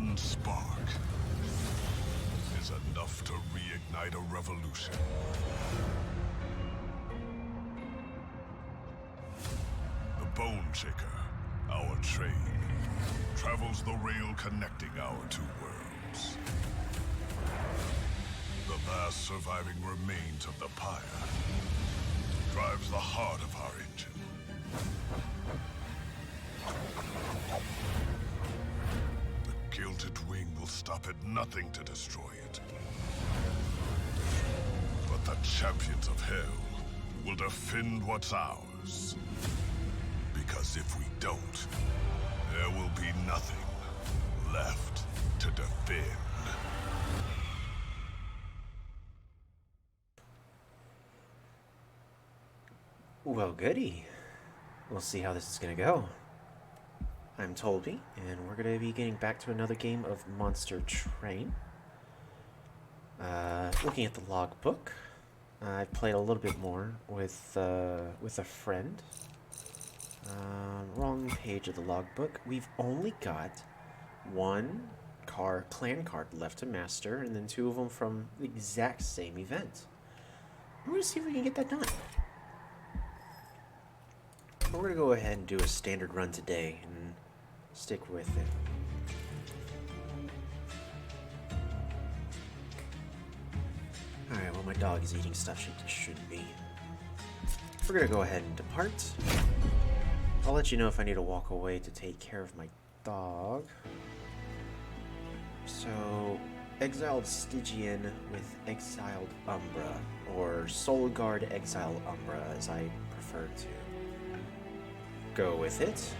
One spark is enough to reignite a revolution. The Bone Shaker, our train, travels the rail connecting our two worlds. The last surviving remains of the pyre drives the heart of our engine. The gilded wing will stop at nothing to destroy it. But the champions of hell will defend what's ours. Because if we don't, there will be nothing left to defend. Well, goody. We'll see how this is gonna go. I'm Tolby, and we're gonna be getting back to another game of Monster Train. Looking at the logbook, I've played a little bit more with a friend. Wrong page of the logbook. We've only got one clan card left to master, and then two of them from the exact same event. We're gonna see if we can get that done. We're going to go ahead and do a standard run today and stick with it. Alright, well my dog is eating stuff she shouldn't be. We're going to go ahead and depart. I'll let you know if I need to walk away to take care of my dog. So, exiled Stygian with exiled Umbra, or Soul Guard exiled Umbra as I prefer to go with it.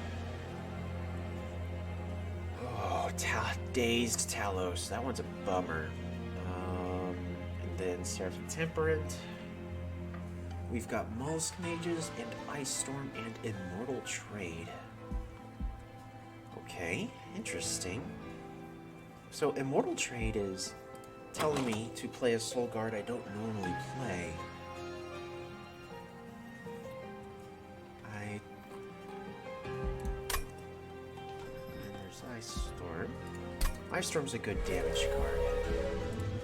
Oh, dazed Talos. That one's a bummer. And then Seraph Temperate. We've got Mollusk Mages and Ice Storm and Immortal Trade. Okay, interesting. So Immortal Trade is telling me to play a Soul Guard I don't normally play. Ice Storm. Ice Storm's a good damage card.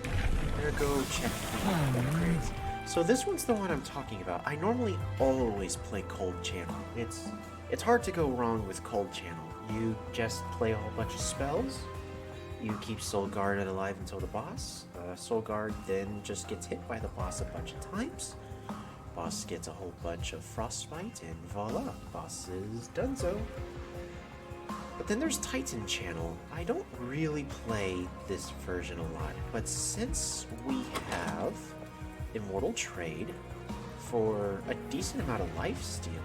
I'm gonna go check the upgrades. So this one's the one I'm talking about. I normally always play Cold Channel. It's hard to go wrong with Cold Channel. You just play a whole bunch of spells. You keep Soul Guard alive until the boss. Soul Guard then just gets hit by the boss a bunch of times. Boss gets a whole bunch of Frostbite, and voila, boss is donezo. But then there's Titan Channel. I don't really play this version a lot, but since we have Immortal Trade for a decent amount of lifesteal,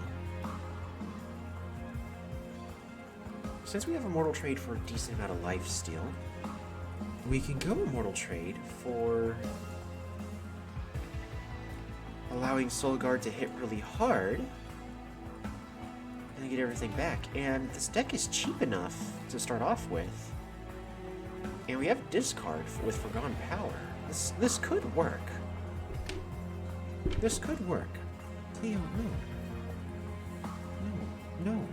we can go Immortal Trade for allowing Soul Guard to hit really hard and get everything back. And this deck is cheap enough to start off with, and we have discard with Forgotten Power. This could work. This could work. Cleo, no.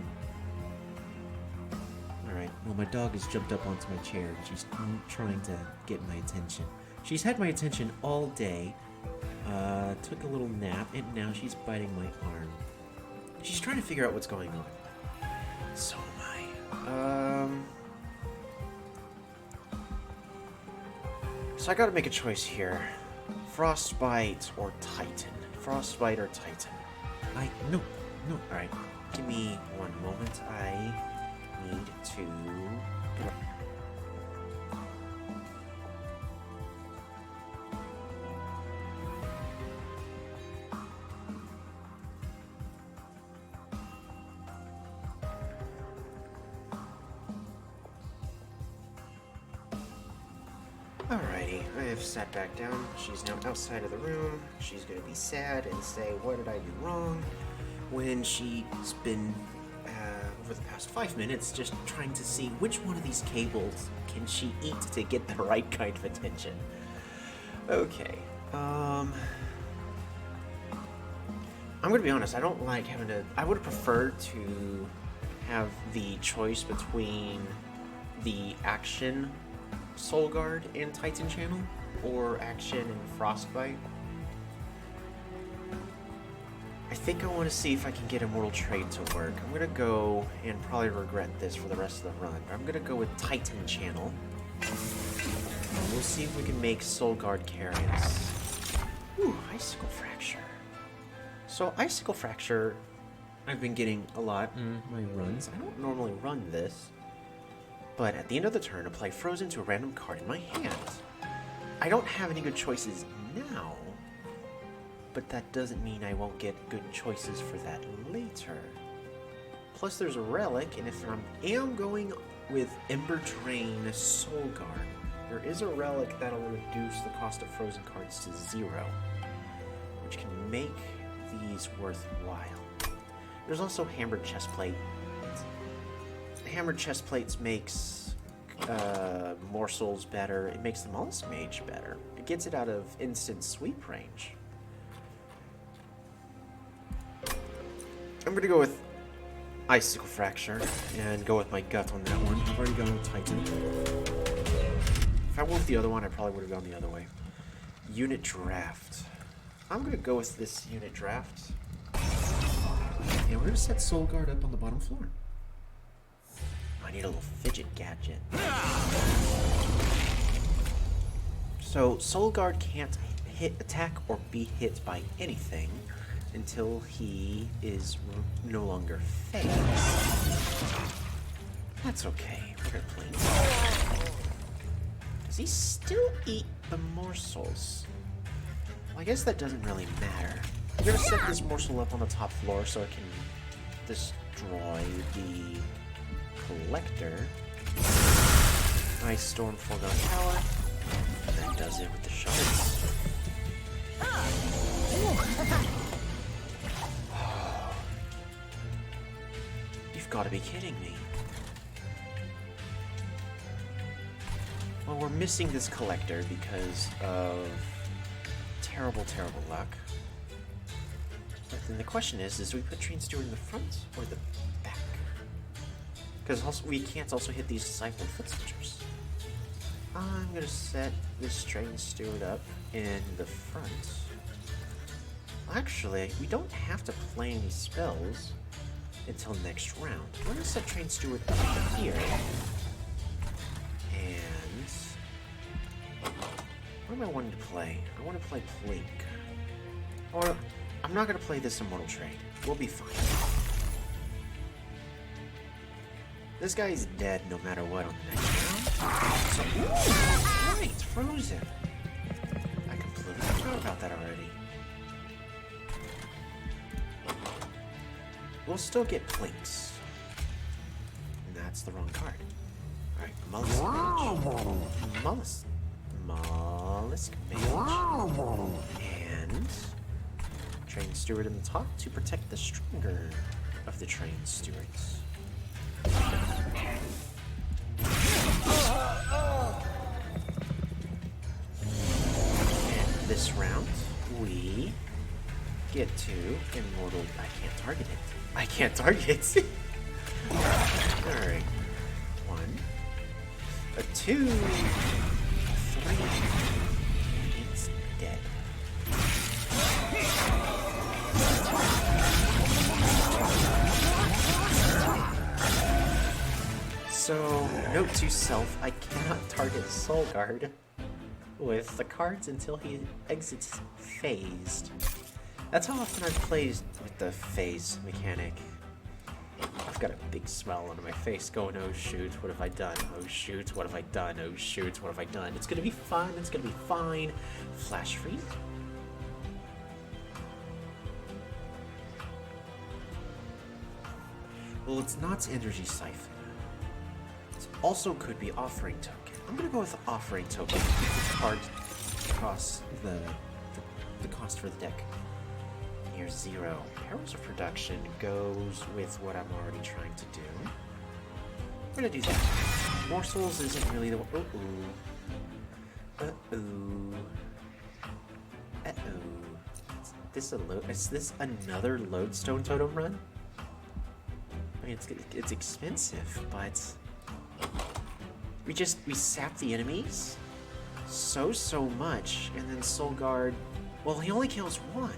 Alright, well my dog has jumped up onto my chair and she's trying to get my attention. She's had my attention all day, took a little nap, and now she's biting my arm. She's trying to figure out what's going on. So am I. So I gotta make a choice here. Frostbite or Titan? Frostbite or Titan? No. Alright, give me one moment. I need to... Alrighty, I have sat back down. She's now outside of the room. She's gonna be sad and say, what did I do wrong? When she's been, over the past 5 minutes, just trying to see which one of these cables can she eat to get the right kind of attention. Okay, I'm gonna be honest, I don't like having to... I would prefer to have the choice between the action Soul Guard in Titan Channel or action in Frostbite. I think I want to see if I can get Immortal Trade to work. I'm going to go, and probably regret this for the rest of the run, but I'm going to go with Titan Channel. And we'll see if we can make Soul Guard carry us. Ooh, Icicle Fracture. So Icicle Fracture, I've been getting a lot in my runs. I don't normally run this, but at the end of the turn, apply Frozen to a random card in my hand. I don't have any good choices now, but that doesn't mean I won't get good choices for that later. Plus there's a relic, and if I am going with Ember Train Soul Guard, there is a relic that'll reduce the cost of frozen cards to 0, which can make these worthwhile. There's also Hammered Chestplate. Hammered Chestplates makes Morsels better. It makes the Mollusk Mage better. It gets it out of instant sweep range. I'm gonna go with Icicle Fracture and go with my gut on that one. I've already gone with Titan. If I went with the other one, I probably would have gone the other way. Unit Draft. I'm gonna go with this Unit Draft. And we're gonna set Soul Guard up on the bottom floor. I need a little fidget gadget. So Soul Guard can't attack or be hit by anything until he is no longer phased. That's okay. We're gonna play. Does he still eat the morsels? Well, I guess that doesn't really matter. I'm gonna set this morsel up on the top floor so it can destroy the collector. Ice Storm Foregone Power. And that does it with the shards. You've got to be kidding me. Well, we're missing this collector because of terrible, terrible luck. But then the question is do we put Train Steward in the front or the back? Because also we can't also hit these Disciple Foot Soldiers. I'm going to set this Train Steward up in the front. Actually, we don't have to play any spells until next round. We're going to set Train Steward up here. And what am I wanting to play? I want to play Plink. Or I'm not going to play this Immortal Trade. We'll be fine. This guy is dead no matter what on the next round. So, ooh, right, Frozen. I completely forgot about that already. We'll still get Plinks. And that's the wrong card. Alright, Mollusk Mage. And Train Steward in the top to protect the stronger of the Train Stewards. And this round, we get to Immortal. I can't target it. I can't target it. Alright. 1, a 2, 3. It's dead. So, note to self, I cannot target Soul Guard with the cards until he exits phased. That's how often I've played with the phase mechanic. I've got a big smile on my face going, oh shoot, what have I done? Oh shoot, what have I done? Oh shoot, what have I done? It's gonna be fun, it's gonna be fine. Flash freeze? Well, it's not Energy Siphon. It also could be Offering Token. I'm gonna go with Offering Token. The card costs the cost for the deck near 0. Perils of Production goes with what I'm already trying to do. We're gonna do that. Morsels isn't really the one. Is this another Lodestone Totem run? I mean, it's expensive, but We sap the enemies so much, and then Soul Guard, well, he only kills one.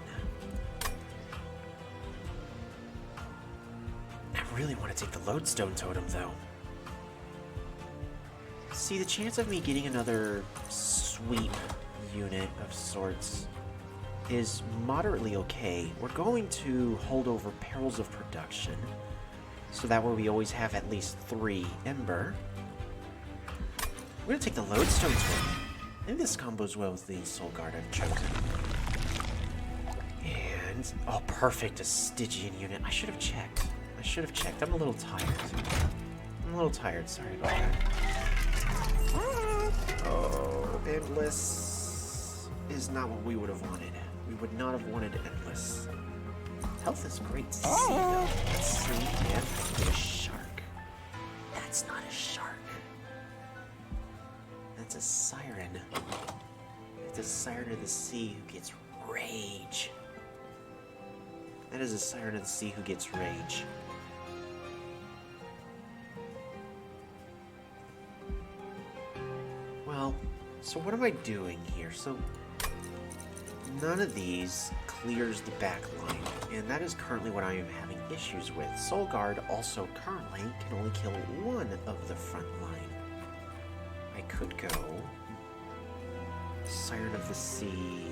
I really want to take the Lodestone Totem, though. See, the chance of me getting another sweep unit of sorts is moderately okay. We're going to hold over Perils of Production, so that way we always have at least 3 Ember. We're going to take the Lodestone Totem. I think this combos well with the Soul Guard I've chosen. And, oh, perfect, a Stygian unit. I should have checked. I'm a little tired. Sorry about that. Oh, Endless is not what we would have wanted. We would not have wanted Endless. Health is great to see, though. Let's see if I can get a shark. That's not a shark. That's a siren. It's a siren of the sea who gets rage. That is a siren of the sea who gets rage. Well, so what am I doing here? So, none of these clears the back line, and that is currently what I am having issues with. Soul Guard also currently can only kill one of the front line. I could go Siren of the Sea.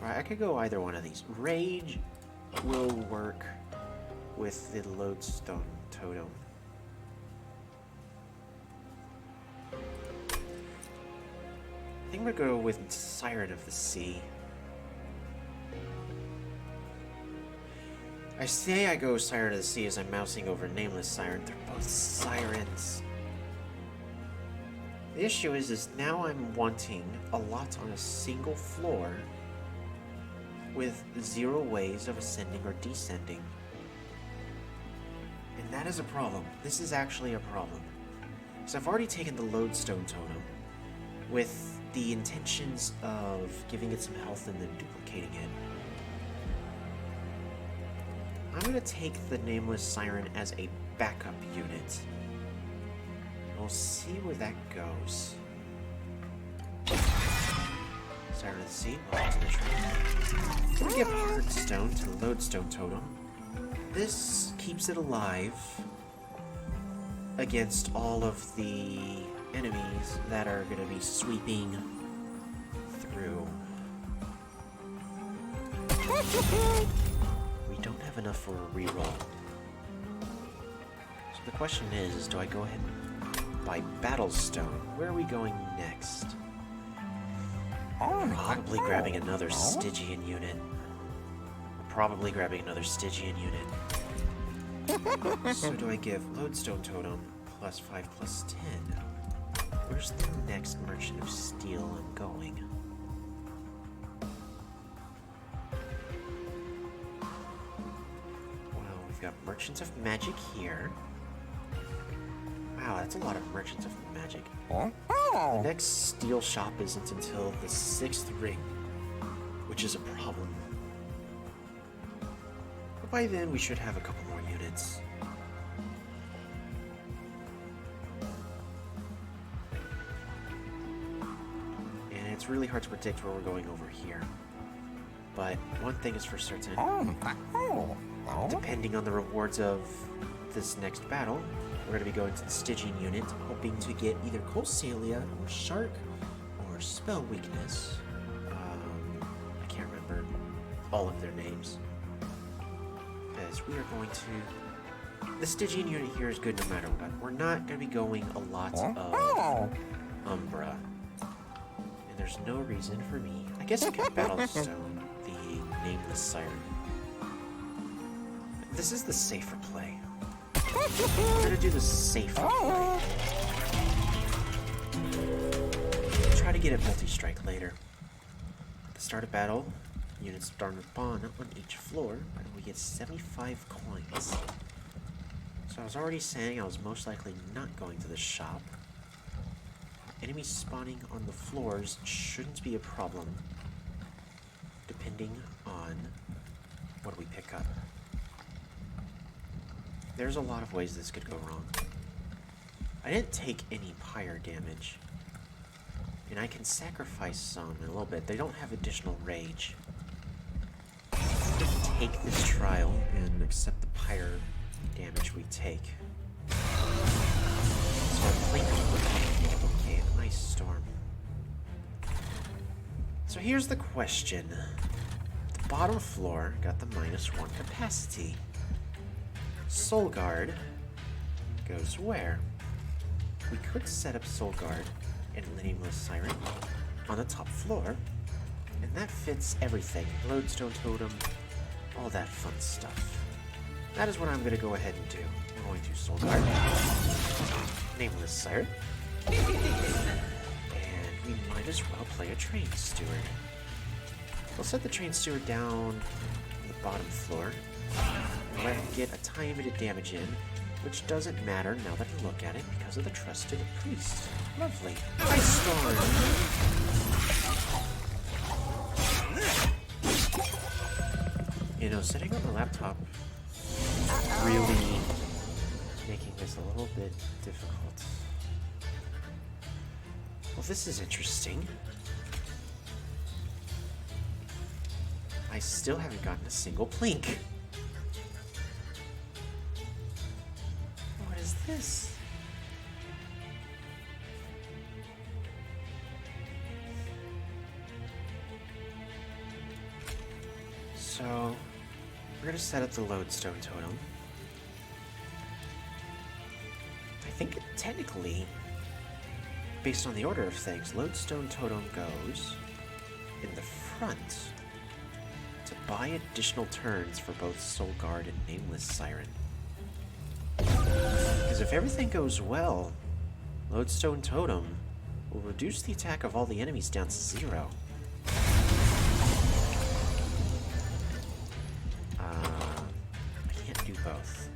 Or I could go either one of these. Rage will work with the Lodestone Totem. I think we're going to go with Siren of the Sea. I say I go Siren of the Sea as I'm mousing over Nameless Siren. They're both sirens. The issue is now I'm wanting a lot on a single floor with 0 ways of ascending or descending. And that is a problem. This is actually a problem. So I've already taken the Lodestone Totem with the intentions of giving it some health and then duplicating it. I'm going to take the Nameless Siren as a backup unit. We'll see where that goes. Siren of the Sea, monstertrain. I'm going to give Heartstone to the Lodestone Totem. This keeps it alive against all of the enemies that are going to be sweeping through. We don't have enough for a reroll. So the question is do I go ahead and buy Battlestone? Where are we going next? Probably grabbing another Stygian unit. So do I give Lodestone Totem +5/+10? Where's the next Merchant of Steel I'm going? Well, we've got Merchants of Magic here. Wow, that's a lot of Merchants of Magic. The next Steel shop isn't until the 6th ring, which is a problem. But by then, we should have a couple more units. And it's really hard to predict where we're going over here. But one thing is for certain, depending on the rewards of this next battle, we're going to be going to the Stygian unit, hoping to get either Colsalia or Shark or Spell Weakness. I can't remember all of their names. Because we are going to... The Stygian unit here is good no matter what. We're not going to be going a lot of Umbra. And there's no reason for me. I guess I could Battlestone the Nameless Siren. This is the safer play. We're gonna do the safer play. Try to get it multi-strike later. At the start of battle, units start to spawn on each floor, and we get 75 coins. So I was already saying I was most likely not going to the shop. Enemies spawning on the floors shouldn't be a problem, depending on what we pick up. There's a lot of ways this could go wrong. I didn't take any pyre damage. And I can sacrifice some in a little bit. They don't have additional rage. Take this trial and accept the pyre damage we take. So I'll blink. Okay, an ice storm. So here's the question. The bottom floor got the -1 capacity. Soul Guard goes where? We could set up Soul Guard and Nameless Siren on the top floor, and that fits everything. Lodestone Totem, all that fun stuff. That is what I'm going to go ahead and do. I'm going to Soul Guard, Nameless Siren, and we might as well play a Train Steward. We'll set the Train Steward down on the bottom floor, and let him get a time-limited damage in, which doesn't matter now that I look at it because of the Trusted Priest. Lovely. Ice Storm! You know, sitting on the laptop really making this a little bit difficult. Well, this is interesting. I still haven't gotten a single plink. What is this? So, we're going to set up the Lodestone Totem. I think technically, based on the order of things, Lodestone Totem goes in the front to buy additional turns for both Soul Guard and Nameless Siren. Because if everything goes well, Lodestone Totem will reduce the attack of all the enemies down to 0. I can't do both.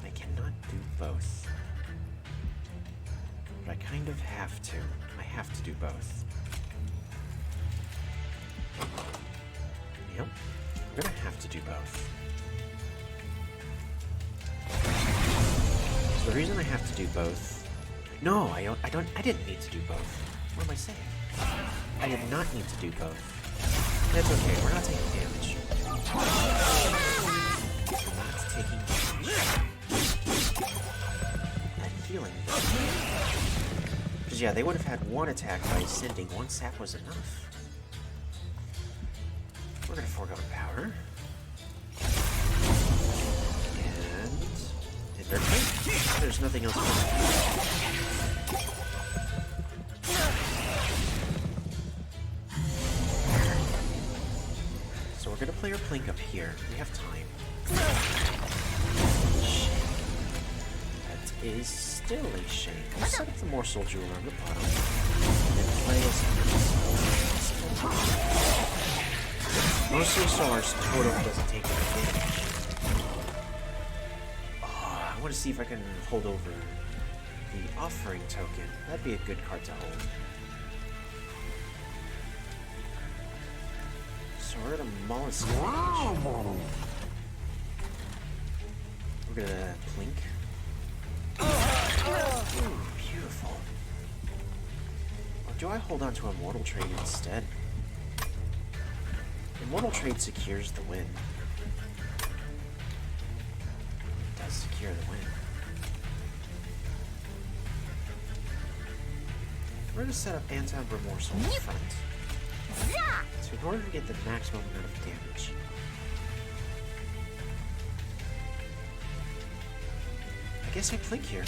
I cannot do both. But I kind of have to. I have to do both. Yep, I'm gonna have to do both. So the reason I have to do both... No, I didn't need to do both. What am I saying? I did not need to do both. That's okay, we're not taking damage. We're not taking damage. I'm healing them. Because yeah, they would have had one attack by ascending. One sap was enough. We're gonna forego power. And... there's nothing else. So we're gonna play our plink up here. We have time. That is still a shame. We'll set up the Morsel Jewel on the bottom. And then play as mostly so our totem doesn't take any damage. Oh, I want to see if I can hold over the Offering Token. That'd be a good card to hold. So we're at a Mollusk stage. We're gonna plink. Ooh, beautiful. Or do I hold on to Immortal Trade instead? Immortal Trade secures the win. It does secure the win. We're going to set up Anti-Amber Morsel in front. So in order to get the maximum amount of damage. I guess I plink here.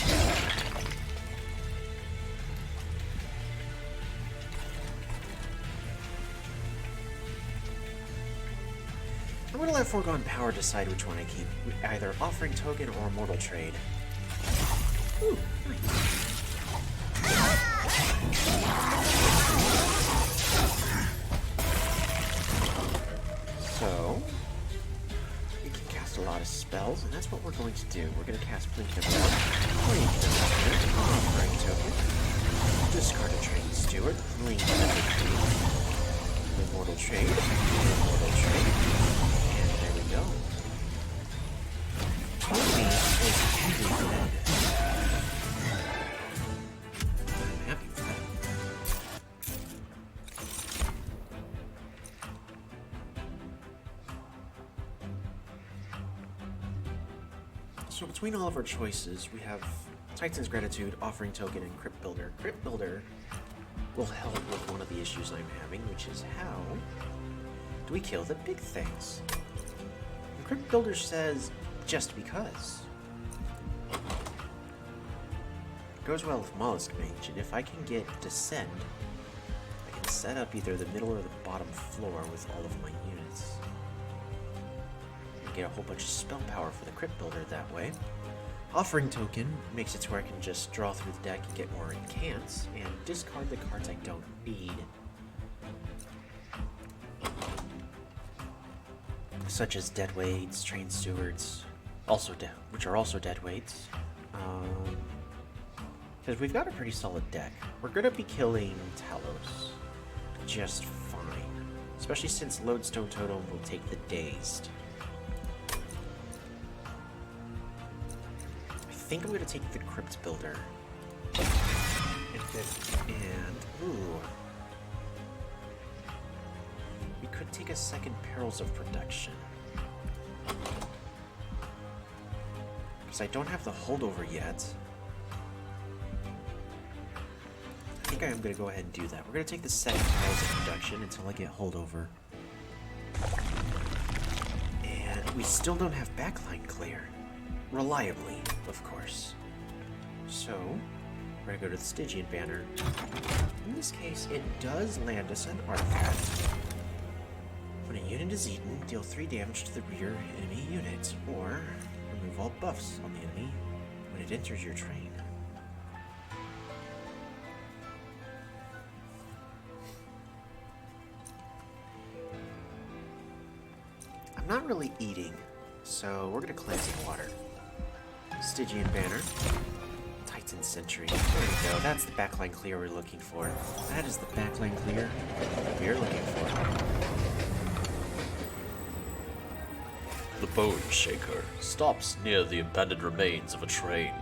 I'm gonna let Foregone Power decide which one I keep. Either Offering Token or Immortal Trade. Ooh, nice. So, we can cast a lot of spells, and that's what we're going to do. We're going to cast Blink of Offering Token. Discard a Train Steward. Blink Immortal Trade. Immortal Trade. And there we go. Toby is heavy dead. So between all of our choices, we have Titan's Gratitude, Offering Token, and Crypt Builder. Crypt Builder will help with one of the issues I'm having, which is how do we kill the big things? And Crypt Builder says, just because. Goes well with Mollusk Mage, and if I can get Descend, I can set up either the middle or the bottom floor with all of my units. And get a whole bunch of spell power for the Crypt Builder that way. Offering Token makes it to where I can just draw through the deck and get more incants, and discard the cards I don't need. Such as Deadweights, Train Stewards, which are also Deadweights. Because we've got a pretty solid deck. We're going to be killing Talos just fine. Especially since Lodestone Totem will take the Dazed. I think I'm going to take the Crypt Builder. Ooh. We could take a second Perils of Production. Because I don't have the holdover yet. I think I am going to go ahead and do that. We're going to take the second Perils of Production until I get holdover. And we still don't have backline clear. Reliably, of course. So, we're going to go to the Stygian banner. In this case, it does land us an artifact. When a unit is eaten, deal 3 damage to the rear enemy unit, or remove all buffs on the enemy when it enters your train. I'm not really eating, so we're going to cleanse in water. Stygian banner. Titan Sentry. There we go. That's the backline clear we're looking for. That is the backline clear we're looking for. The Bone Shaker stops near the abandoned remains of a train.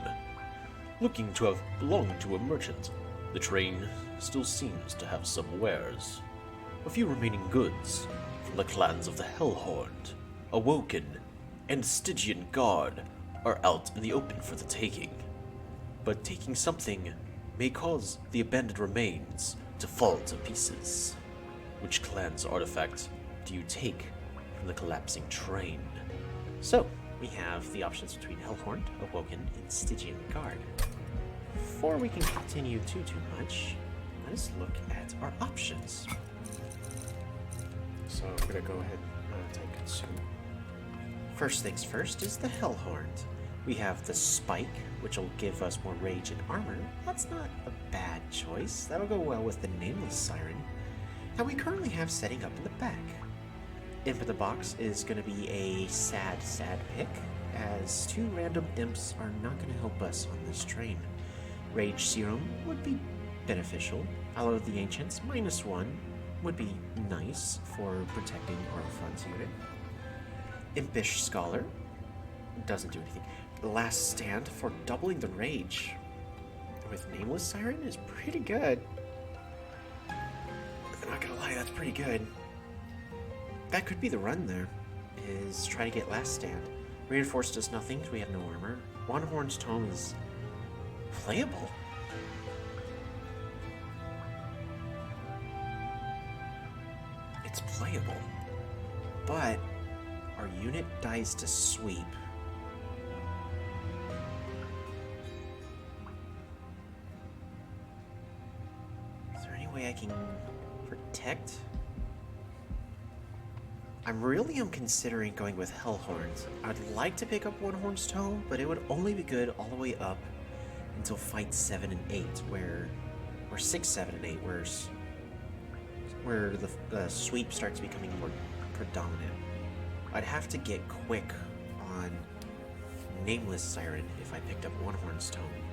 Looking to have belonged to a merchant, the train still seems to have some wares. A few remaining goods from the clans of the Hellhorned, Awoken, and Stygian Guard are out in the open for the taking. But taking something may cause the abandoned remains to fall to pieces. Which clan's artifact do you take from the collapsing train? So, we have the options between Hellhorned, Awoken, and Stygian Guard. Before we can continue too much, let us look at our options. So I'm gonna go ahead and take Consume. First things first is the Hellhorned. We have the Spike, which will give us more rage and armor. That's not a bad choice. That'll go well with the Nameless Siren that we currently have setting up in the back. Imp of the Box is going to be a sad pick, as 2 random imps are not going to help us on this train. Rage Serum would be beneficial, Allo of the Ancients -1 would be nice for protecting our front unit. Impish Scholar doesn't do anything. Last Stand for doubling the rage with Nameless Siren is pretty good. I'm not gonna lie, that's pretty good. That could be the run there, is try to get Last Stand. Reinforced does nothing because we have no armor. Wanhorn's Tome is playable. It's playable, but our unit dies to sweep. Is there any way I can protect? I'm considering going with Hellhorns. I'd like to pick up Wanhorn's Toe, but it would only be good all the way up until fight 7 and 8, or 6, 7, and 8, where the sweep starts becoming more predominant. I'd have to get quick on Nameless Siren if I picked up Wanhorn's Tome.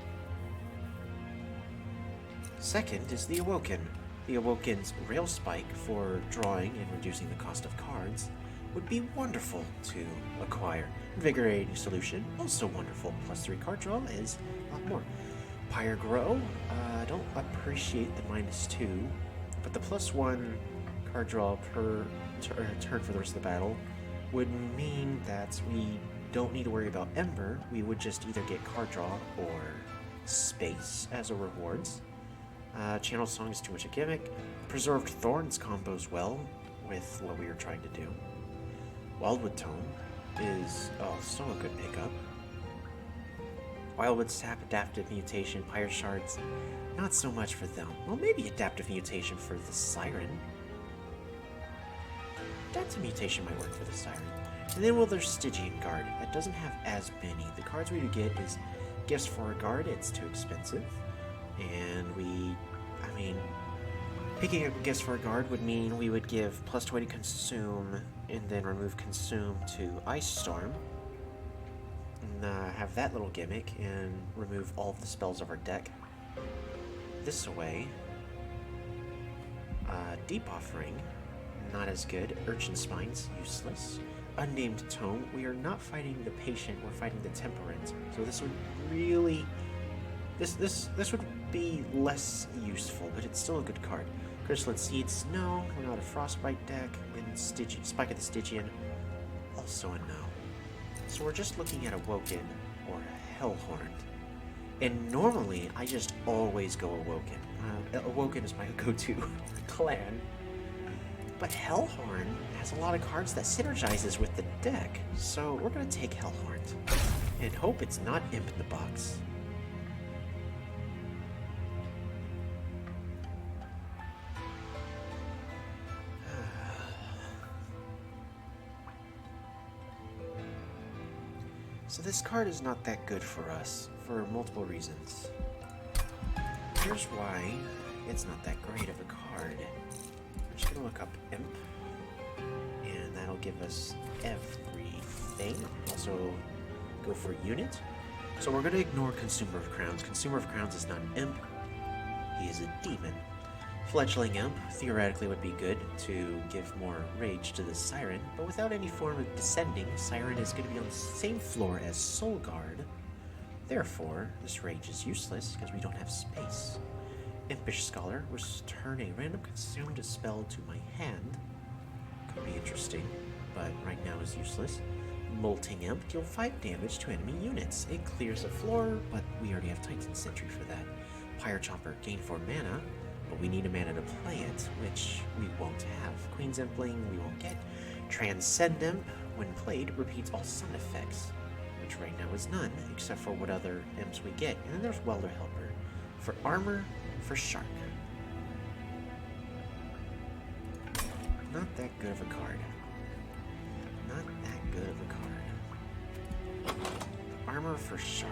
Second is the Awoken. The Awoken's Rail Spike for drawing and reducing the cost of cards would be wonderful to acquire. Invigorating Solution, also wonderful. +3 card draw is a lot more. Pyre Grow, I don't appreciate the -2, but the +1 card draw per turn for the rest of the battle would mean that we don't need to worry about Ember. We would just either get card draw or space as a rewards. Channel Song is too much a gimmick. Preserved Thorns combos well with what we were trying to do. Wildwood Tome is still a good pickup. Wildwood Sap, Adaptive Mutation, Pyre Shards, not so much for them. Well, maybe Adaptive Mutation for the Siren. Adaptive Mutation might work for the Siren. And then, well, there's Stygian Guard. That doesn't have as many. The cards we would get is Gifts for a Guard. It's too expensive. And picking up Gifts for a Guard would mean we would give +20 to Consume and then remove Consume to Ice Storm. And have that little gimmick and remove all of the spells of our deck. This away. Deep Offering, not as good. Urchin Spines, useless. Unnamed Tome, we are not fighting the Patient, we're fighting the Temperate. So this would really... This would be less useful, but it's still a good card. Chrysalis Seeds, no. We're not a Frostbite deck. And Spike of the Stygian, also a no. So we're just looking at Awoken or Hellhorn. And normally, I just always go Awoken. Awoken is my go-to clan. But Hellhorn has a lot of cards that synergizes with the deck. So we're going to take Hellhorn. And hope it's not Imp in the box. So this card is not that good for us, for multiple reasons. Here's why it's not that great of a card. I'm just gonna look up Imp, and that'll give us everything. Also, go for Unit. So we're gonna ignore Consumer of Crowns. Consumer of Crowns is not an Imp, he is a demon. Fledgling Imp theoretically would be good to give more rage to the Siren, but without any form of descending, Siren is going to be on the same floor as Soul Guard. Therefore, this rage is useless because we don't have space. Impish Scholar, return a random consumed spell to my hand. Could be interesting, but right now is useless. Molting Imp, deal 5 damage to enemy units. It clears the floor, but we already have Titan Sentry for that. Pyre Chopper, gain 4 mana. But we need a mana to play it, which we won't have. Queen's Impling we won't get. Transcend Imp, when played, repeats all sound effects, which right now is none, except for what other imps we get. And then there's Welder Helper. For armor, for Shark. Not that good of a card. Not that good of a card. Armor for Shark.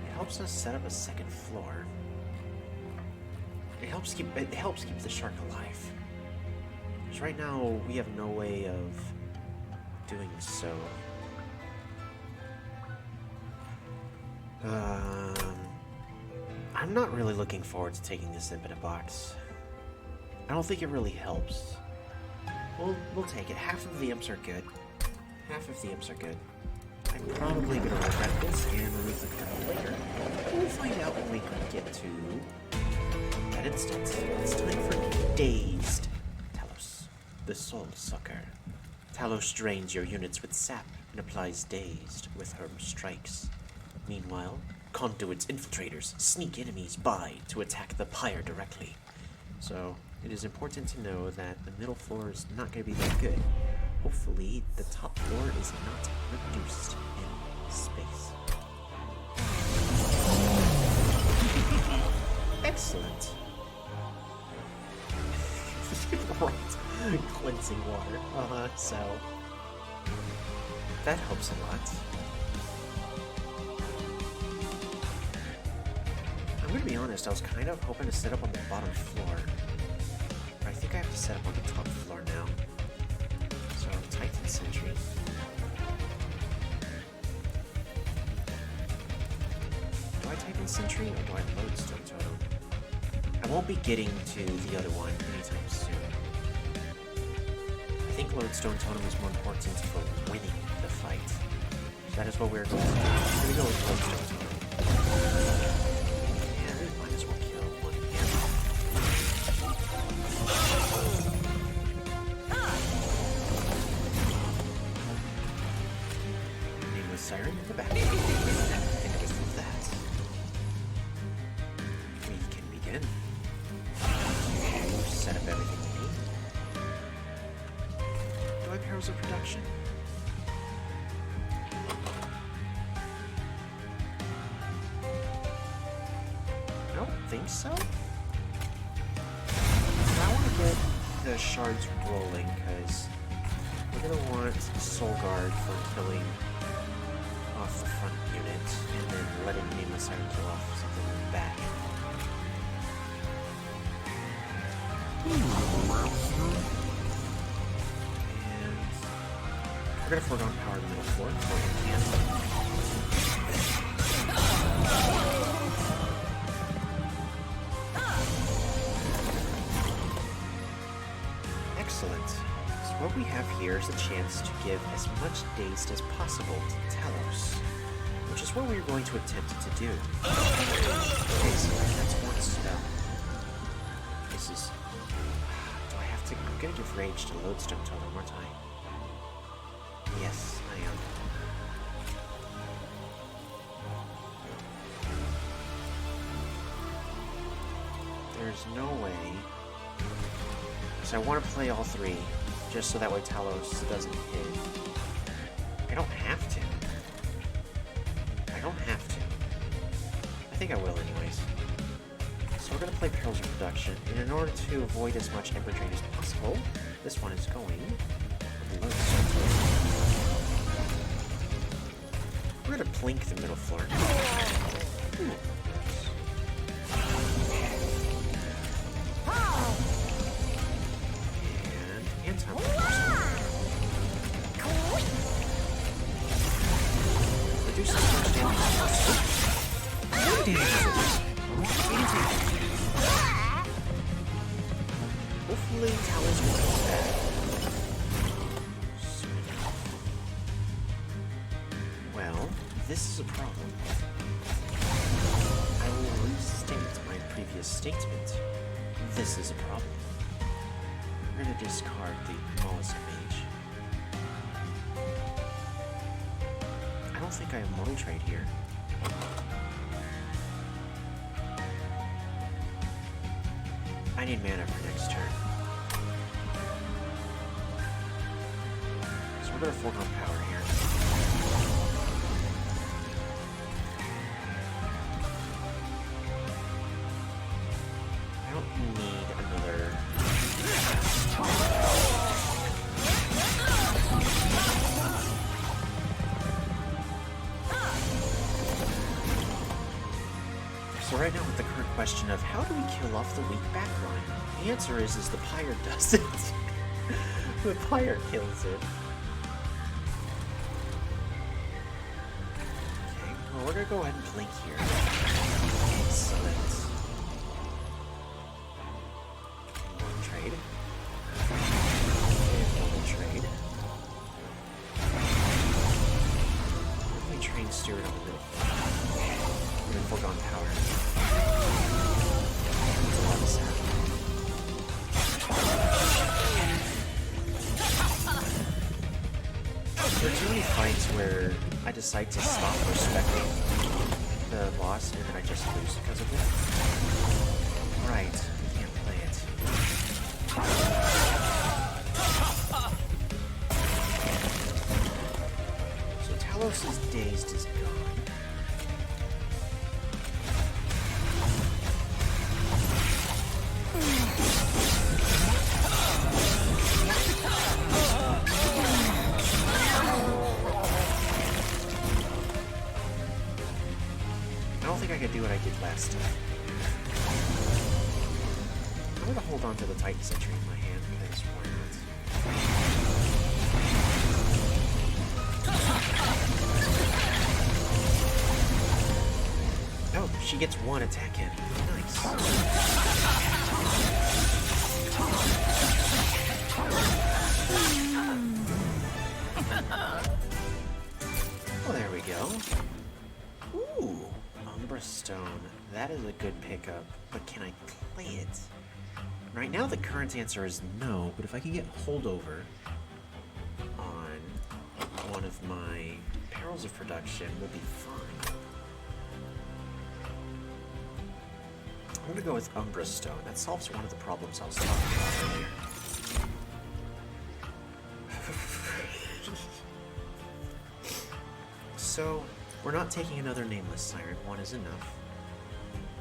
It helps us set up a second floor. It helps keep the shark alive. Because right now we have no way of doing so. I'm not really looking forward to taking this Imp in a box. I don't think it really helps. We'll take it. Half of the imps are good. Half of the imps are good. I'm probably gonna regret this and remove the card later. We'll find out when we get to that instant. It's time for Dazed Talos, the Soul Sucker. Talos drains your units with sap and applies Dazed with her strikes. Meanwhile, Conduit's infiltrators sneak enemies by to attack the pyre directly. So, it is important to know that the middle floor is not going to be that good. Hopefully, the top floor is not reduced in space. Excellent. Right. Cleansing water. So, that helps a lot. I'm going to be honest, I was kind of hoping to set up on the bottom floor. But I think I have to set up on the top floor now. So, Titan Sentry. Do I Titan Sentry or do I Lodestone Totem? I won't be getting to the other one anytime soon. I think Lodestone Totem is more important for winning the fight. So that is what we're going to do. We're going to go with Lodestone Totem. the back. And with that, we can begin to set up everything we need. Do I have Perils of Production? I don't think so. I want to get the shards rolling because we're going to want Soul Guard for killing off the front unit and then letting Nameless Siren kill off something in the back. And we're going to foregone power in the middle floor before we can. Excellent. So what we have here is a chance to give as much dazed as possible to Talos, which is what we're going to attempt to do. Okay, so that's one spell. This is... Do I have to... I'm gonna give Rage to Lodestone Totem, aren't I? Yes, I am. There's no way... So I want to play all three, just so that way Talos doesn't hit. I don't have to. I don't have to. I think I will anyways. So we're going to play Perils of Production, and in order to avoid as much Ember Drain as possible, this one is going with the Lodestone Totem. We're going to plink the middle floor. Reduce the damage Hopefully Talos will come back soon enough. Well, this is a problem. I will restate my previous statement. This is a problem. We're going to discard the Mollusk Mage. I don't think I have Mortal Trade here. I need mana for next turn. So we're going to foregone power here. I don't need another... So right now with the current question of how do we kill off the weak backline, the answer is the Pyre does it. The Pyre kills it. Okay, well we're gonna go ahead and blink here. Excellent. One trade. And double trade. Definitely train Steward on the middle. We're gonna foregone power. That's a lot of sound. There are too many fights where I decide to stop respecting the boss and then I just lose because of it. Right, we can't play it. So Talos' Dazed is gone. I don't think I could do what I did last time. I'm gonna hold on to the Titan Sentry in my hand because why not? Oh, she gets one attack in. Nice. Oh, there we go. Ooh. Stone. That is a good pickup, but can I play it? Right now the current answer is no, but if I can get holdover on one one of my perils of production, we'll be fine. I'm gonna go with Umbra Stone. That solves one of the problems I was talking about earlier. So, we're not taking another Nameless Siren. One is enough.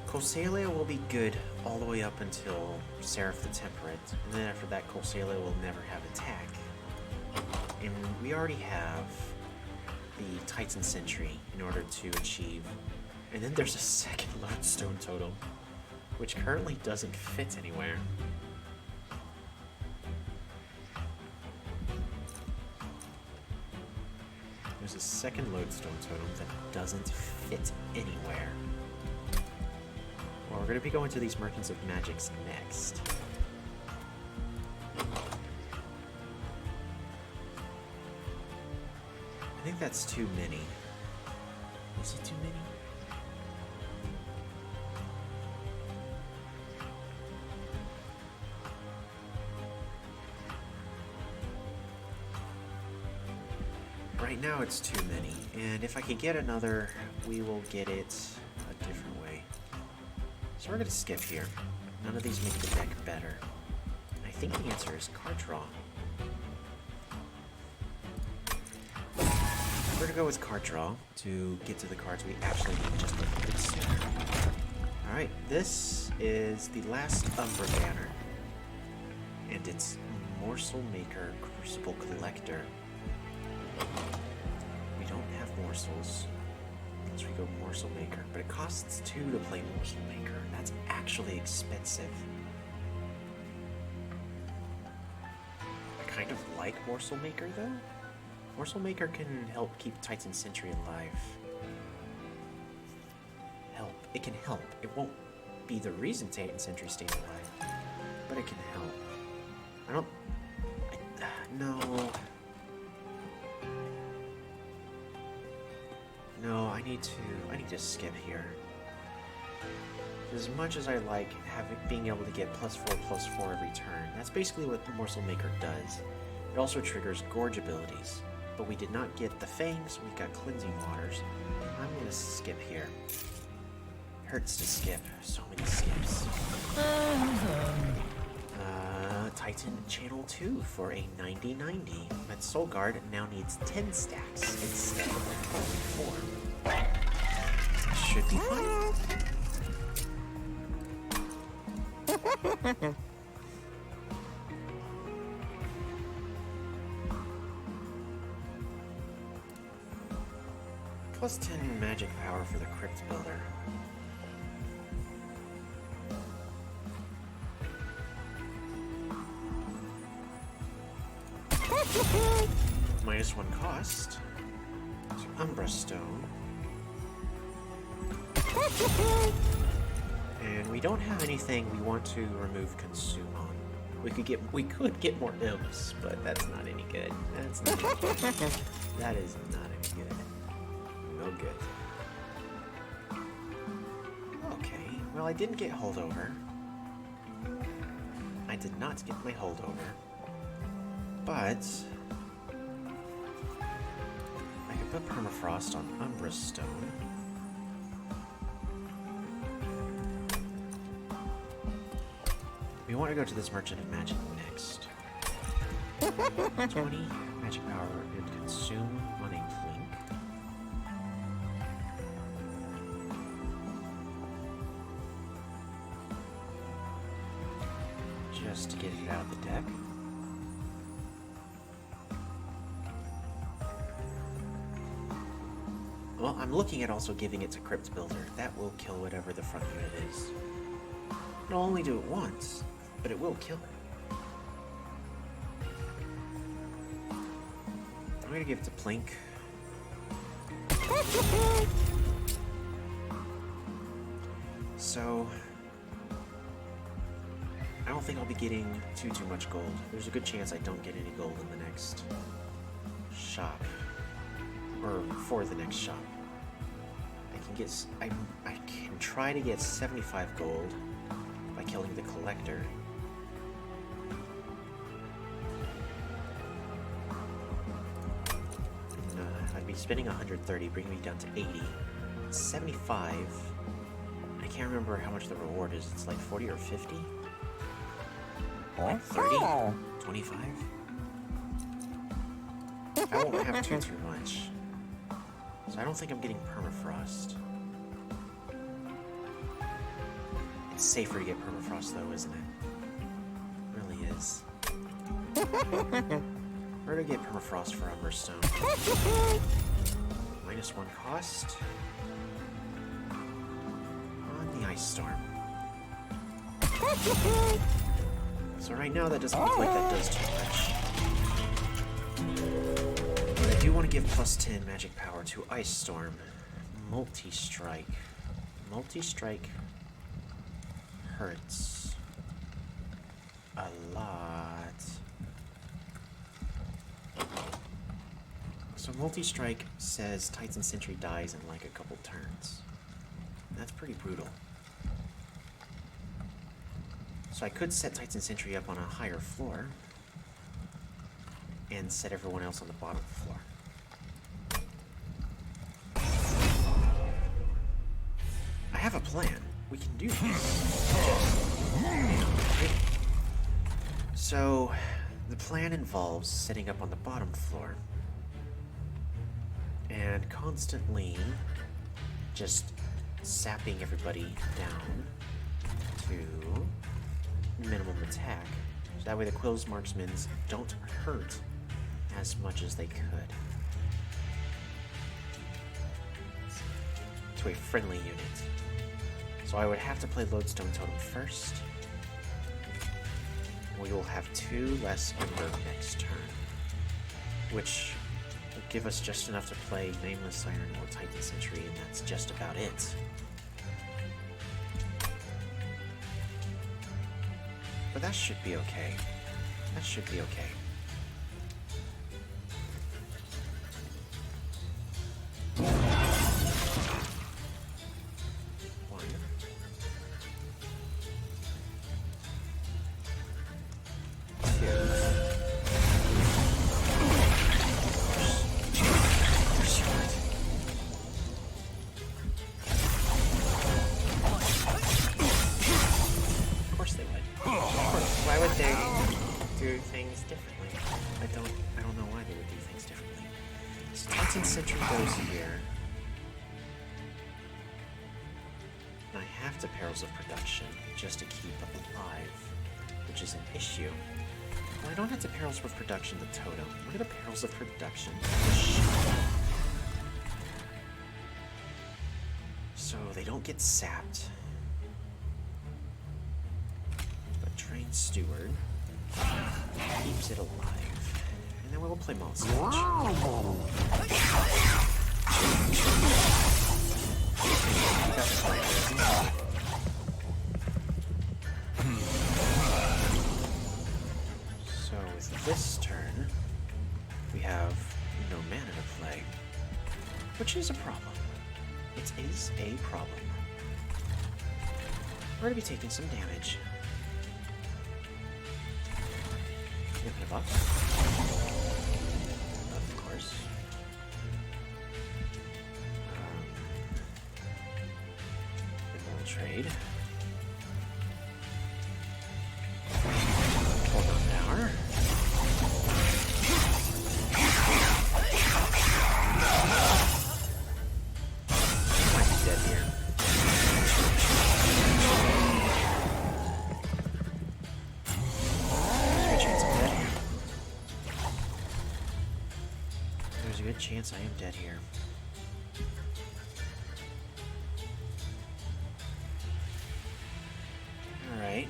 Cosalia will be good all the way up until Seraph the Temperate, and then after that, Cosalia will never have attack. And we already have the Titan Sentry in order to achieve. And then there's a second Lodestone Totem, which currently doesn't fit anywhere. There's a second Lodestone Totem that doesn't fit anywhere. Well, we're going to be going to these Merchants of Magics next. I think that's too many. Is it too many? Right now it's too many, and if I can get another, we will get it a different way. So we're going to skip here. None of these make the deck better. I think the answer is card draw. We're going to go with card draw to get to the cards we actually need just a little bit sooner. Alright, this is the last Umbra banner, and it's Morsel Maker Crucible Collector. We don't have morsels, unless we go Morsel Maker, but it costs 2 to play Morsel Maker, and that's actually expensive. I kind of like Morsel Maker though. Morsel Maker can help keep Titan Sentry alive. It can help. It won't be the reason Titan Sentry stays alive, but it can help. No, I need to skip here. As much as I like being able to get +4/+4 every turn, that's basically what the Morsel Maker does. It also triggers Gorge abilities, but we did not get the Fangs, we got Cleansing Waters. I'm gonna skip here. Hurts to skip, so many skips. Titan Channel 2 for a 90/90. That Soul Guard now needs 10 stacks instead of only 4. Should be fine. +10 magic power for the Crypt Builder. -1 cost. Umbra Stone. And we don't have anything we want to remove Consume on. We could get more imps, but that's not any good. That's not any good. That is not any good. No good. Okay, well I didn't get holdover. I did not get my holdover. But I can put Permafrost on Umbra Stone. We want to go to this Merchant of Magic next. 20 magic power and Consume on a Plink. Just to get it out of the deck. Well, I'm looking at also giving it to Crypt Builder. That will kill whatever the front unit is. It'll only do it once, but it will kill it. I'm gonna give it to Plink. So, I don't think I'll be getting too much gold. There's a good chance I don't get any gold in the next shop. Or for the next shop. I can try to get 75 gold by killing the collector. No. be spending 130, bringing me down to 80. 75. I can't remember how much the reward is. It's like 40 or 50? Like 30? 25? I won't have too much. So I don't think I'm getting permafrost. It's safer to get permafrost though, isn't it? It really is. Where do I get permafrost for Umberstone? -1 cost. On the ice storm. So right now that doesn't look like that does too much. But I do want to give +10 magic power to Ice Storm. Multi-strike. Multi-strike hurts a lot. So multi-strike says Titan Sentry dies in like a couple turns. That's pretty brutal. So I could set Titan Sentry up on a higher floor and set everyone else on the bottom floor. I have a plan. We can do this. So the plan involves setting up on the bottom floor and constantly just sapping everybody down to minimum attack. So that way the Quill's marksmen don't hurt as much as they could. To a friendly unit. So I would have to play Lodestone Totem first. We will have 2 less Umber next turn, which will give us just enough to play Nameless Siren or Titan Sentry, and that's just about it. But that should be okay. That should be okay. Why would they do things differently? I don't know why they would do things differently. So Titan Sentry goes here. And I have to Perils of Production just to keep alive, which is an issue. Well, I don't have to Perils of Production the totem. Look at the Perils of Production. So they don't get sapped. Train Steward keeps it alive, and then we'll play Monster. So with this turn, we have no mana to play, which is a problem. It is a problem. We're going to be taking some damage. Give up. Of course. Then we'll trade. Hold on power. Might be dead here. Good chance I am dead here. Alright.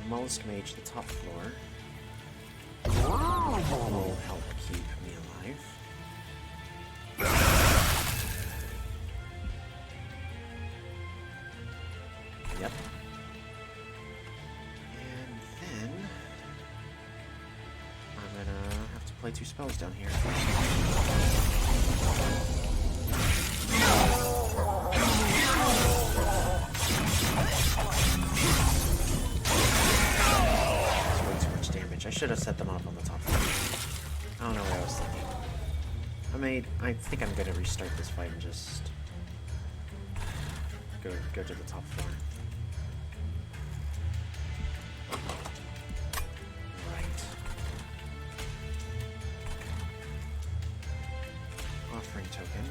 Mollusk Mage, the top floor. Will help keep me alive. Yep. Play 2 spells down here. Let's way too much damage. damage. I should have set them up on the top floor. I don't know what I was thinking. I think I'm gonna restart this fight and just go to the top floor. Right. Offering token.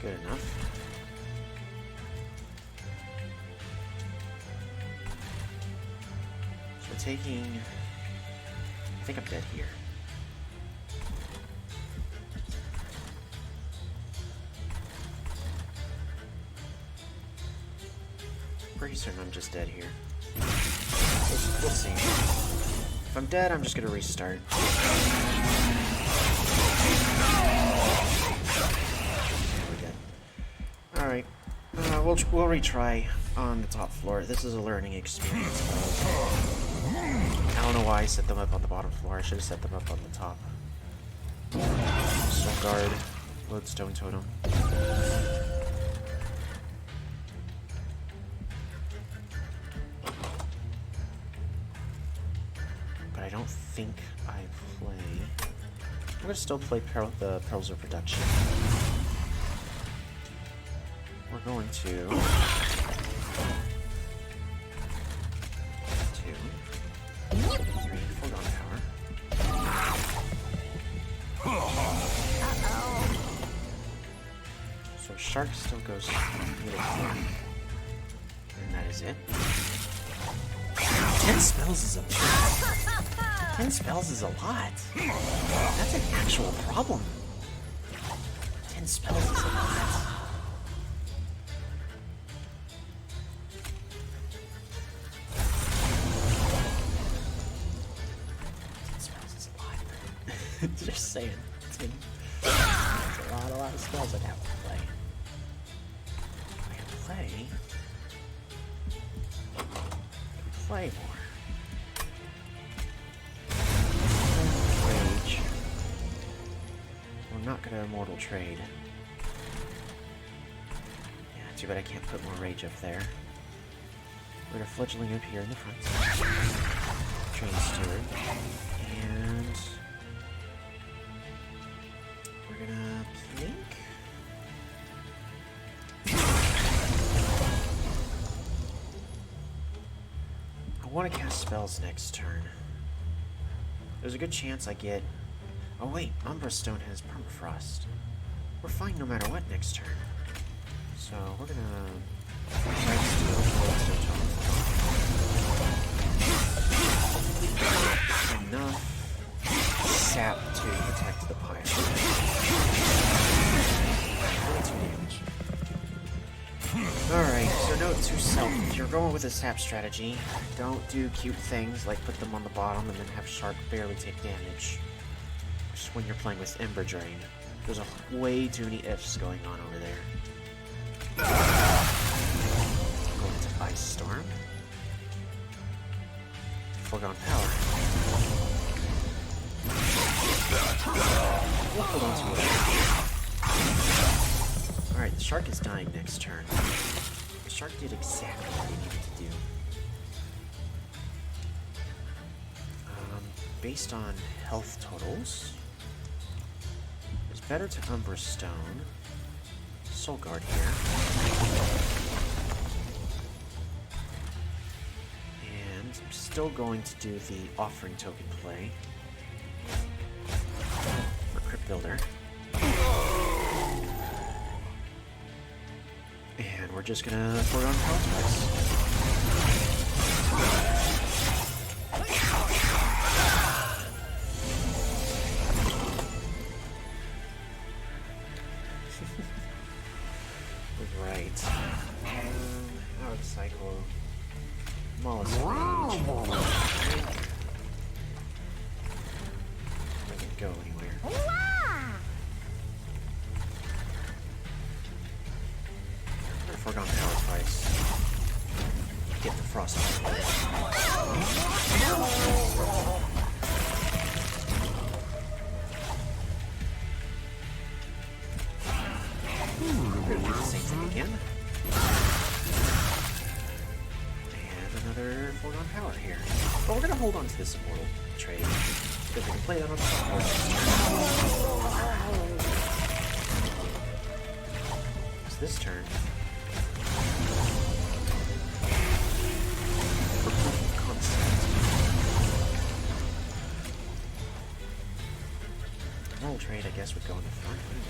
Good enough. So we're taking... I think I'm dead here. Pretty certain I'm just dead here. We'll see. If I'm dead, I'm just gonna restart. Alright, we'll retry on the top floor. This is a learning experience. I don't know why I set them up on the bottom floor. I should have set them up on the top. Stone guard, lodestone totem. But I don't think I play... I'm gonna still play the Pearls of Production. We're going to... 2. Three, foregone power. So Shark still goes middle floor. And that is it. 10 spells is a lot. 10 spells is a lot. That's an actual problem. 10 spells is a lot. Just saying. That's a lot of spells I'd have to play. I can play more. Rage. We're not gonna Immortal Trade. Yeah, too bad I can't put more Rage up there. We're gonna Fledgling up here in the front. Train Steward. And... we're gonna blink. I want to cast spells next turn. There's a good chance I get... oh wait, Umbra Stone has Permafrost. We're fine no matter what next turn. So we're gonna... try to steal enough sap to protect the pirate. 22 damage. Alright, so note to self, if you're going with a sap strategy, don't do cute things like put them on the bottom and then have Shark barely take damage. Just when you're playing with Ember Drain. There's way too many ifs going on over there. Go into Ice Storm. Foregone Power. We'll hold on to it. Alright, the Shark is dying next turn. The Shark did exactly what he needed to do. Based on health totals, it's better to Umbra Stone. Soul Guard here. And I'm still going to do the Offering Token play for Crypt Builder. And we're just gonna foregone power twice. Right. Out of cycle. Mollusk range. Doesn't go anywhere. Foregone power twice. Get the frost out. Really the same thing another foregone power here. But we're gonna hold on to this immortal trade because we can play that on top of this turn. For proof of concept. Immortal trade, I guess, would go in the front anyway.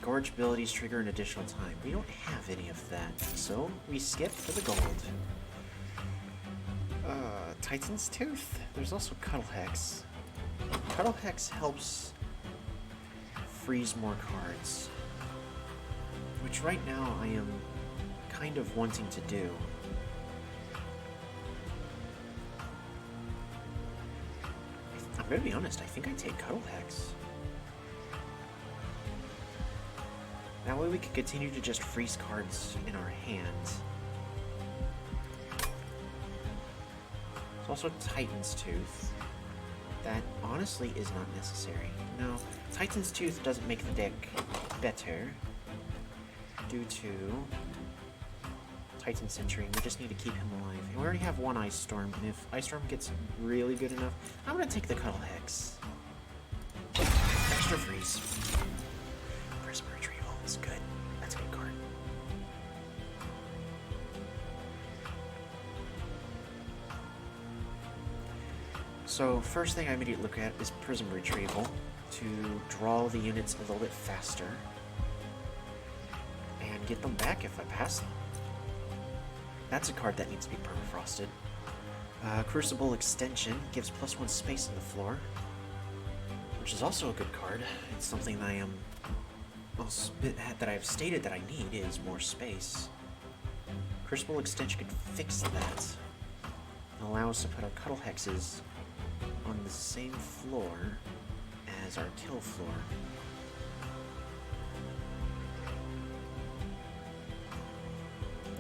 Gorge abilities trigger an additional time. We don't have any of that, so we skip for the gold. Titan's Tooth. There's also Cuddle Hex. Cuddle Hex helps freeze more cards, which right now I am kind of wanting to do. I'm gonna be honest, I think I take Cuddle Hex. That way we can continue to just freeze cards in our hands. There's also Titan's Tooth. That honestly is not necessary. No, Titan's Tooth doesn't make the deck better due to Titan Century. We just need to keep him alive. And we already have one Ice Storm, and if Ice Storm gets really good enough, I'm gonna take the Cuddle Hex. Extra freeze. Prism Retrieval is good. That's a good card. So first thing I immediately look at is Prism Retrieval to draw the units a little bit faster and get them back if I pass them. That's a card that needs to be permafrosted. Crucible Extension gives +1 space in the floor, which is also a good card. It's something that that I've stated that I need is more space. Crucible Extension can fix that and allow us to put our Cuddle Hexes on the same floor as our kill floor.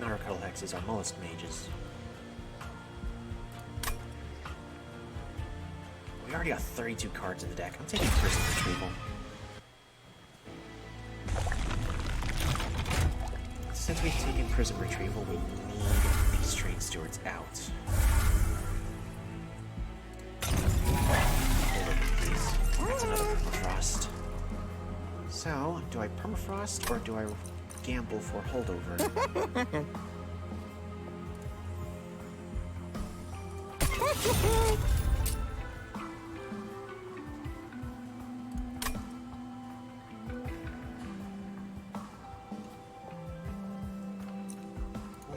Not our Cuddle Hexes, our Mollusk Mages. We already got 32 cards in the deck. I'm taking Prism Retrieval. Since we've taken Prism Retrieval, we need these Train Stewards out. That's another Permafrost. So, do I Permafrost or do I gamble for Holdover?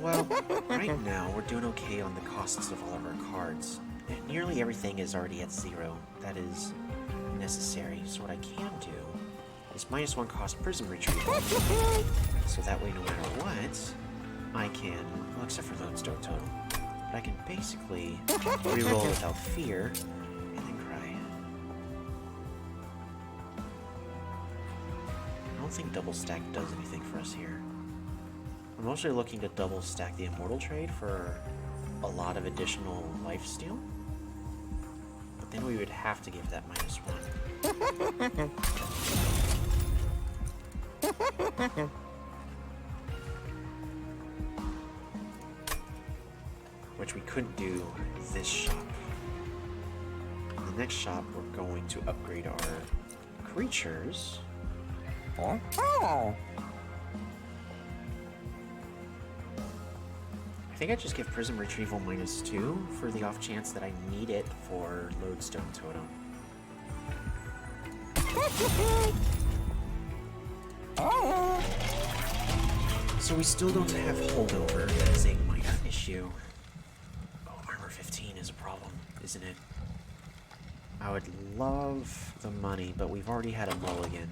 Well, right now we're doing okay on the costs of all of our cards. And nearly everything is already at 0. That is necessary. So what I can do is -1 cost Prism Retrieval. So that way, no matter what, I can, well, except for Lodestone Totem, but I can basically reroll without fear and then cry. I don't think double stack does anything for us here. I'm mostly looking to double stack the Immortal trade for a lot of additional lifesteal. But then we would have to give that -1. Which we couldn't do this shop. In the next shop, we're going to upgrade our creatures. I think I just give Prism Retrieval -2 for the off chance that I need it for Lodestone Totem. So we still don't have Holdover. That is a minor issue. Oh, Armor 15 is a problem, isn't it? I would love the money, but we've already had a mulligan.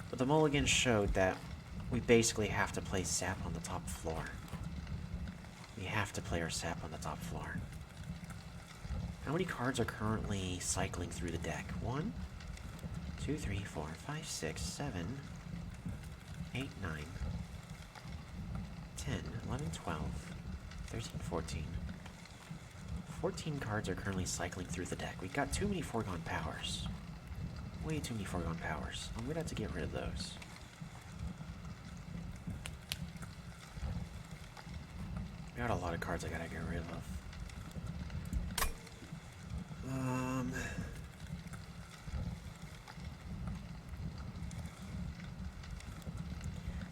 But the mulligan showed that we basically have to play Sap on the top floor. We have to play our Sap on the top floor. How many cards are currently cycling through the deck? 1, 2, 3, 4, 5, 6, 7, 8, 9, 10, 11, 12, 13, 14. 14 cards are currently cycling through the deck. We've got too many foregone powers. Way too many foregone powers. I'm gonna have to get rid of those. We got a lot of cards I gotta get rid of.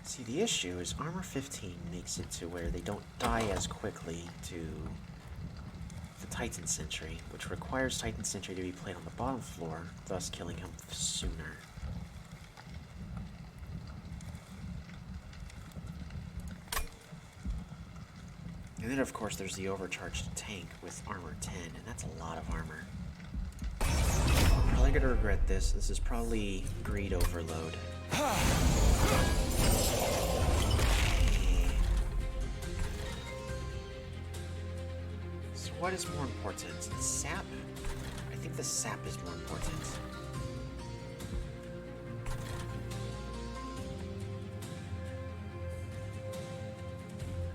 See, the issue is armor 15 makes it to where they don't die as quickly to the Titan Sentry, which requires Titan Sentry to be played on the bottom floor, thus killing him sooner. And then, of course, there's the overcharged tank with armor 10, and that's a lot of armor. I'm probably gonna regret this. This is probably greed overload. So what is more important? The sap? I think the sap is more important.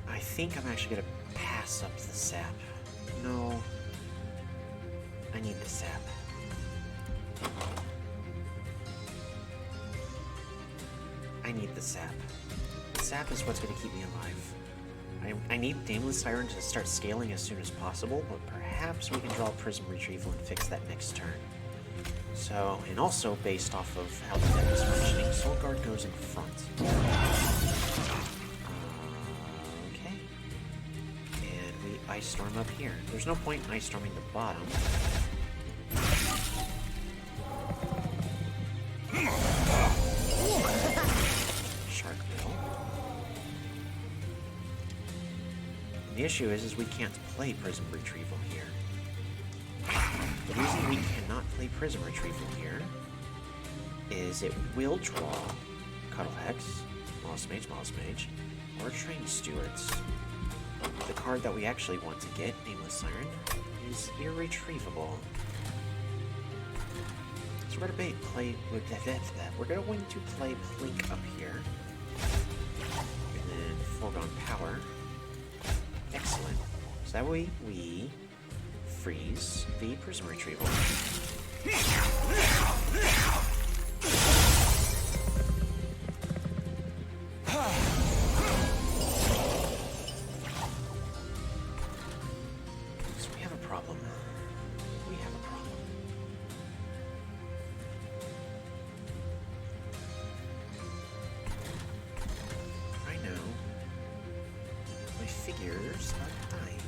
I think I'm actually gonna pass up the sap. No. I need the sap. I need the sap. The sap is what's gonna keep me alive. I need Nameless Siren to start scaling as soon as possible, but perhaps we can draw Prism Retrieval and fix that next turn. So, and also based off of how the deck is functioning, Soul Guard goes in front. Okay. And we Ice Storm up here. There's no point in Ice Storming the bottom. Shark Bill. The issue is we can't play Prism Retrieval here. The reason we cannot play Prism Retrieval here is it will draw Cuddle Hex, Moss Mage, or Train Stewards. The card that we actually want to get, Nameless Siren, is irretrievable. So we're going to play Plink up here. And then Foregone Power. Excellent. So that way we freeze the Prism Retrieval. So we have a problem. We have a problem. Right now, my figures are dying.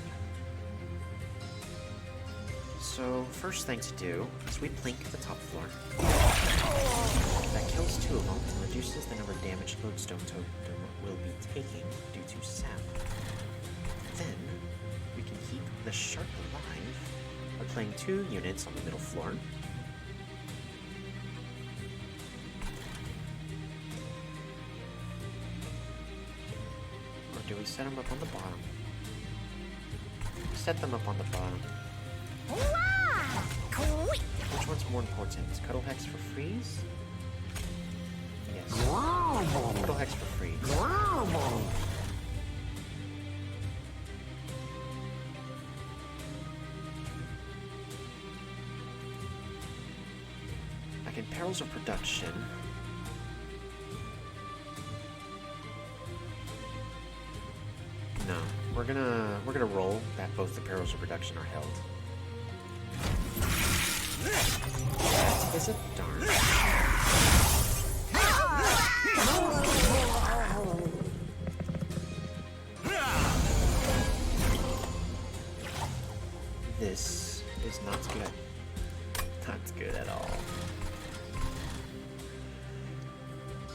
So, first thing to do is we plink the top floor. That kills 2 of them and reduces the number of damage Lodestone Totem will be taking due to sap. Then, we can keep the shark alive by playing 2 units on the middle floor. Or do we set them up on the bottom? We set them up on the bottom. Which one's more important? Cuddle Hex for freeze? Yes. Cuddle Hex for freeze. I can Perils of Production. No, we're gonna roll that both the Perils of Production are held. Is it darn? This is not good. Not good at all.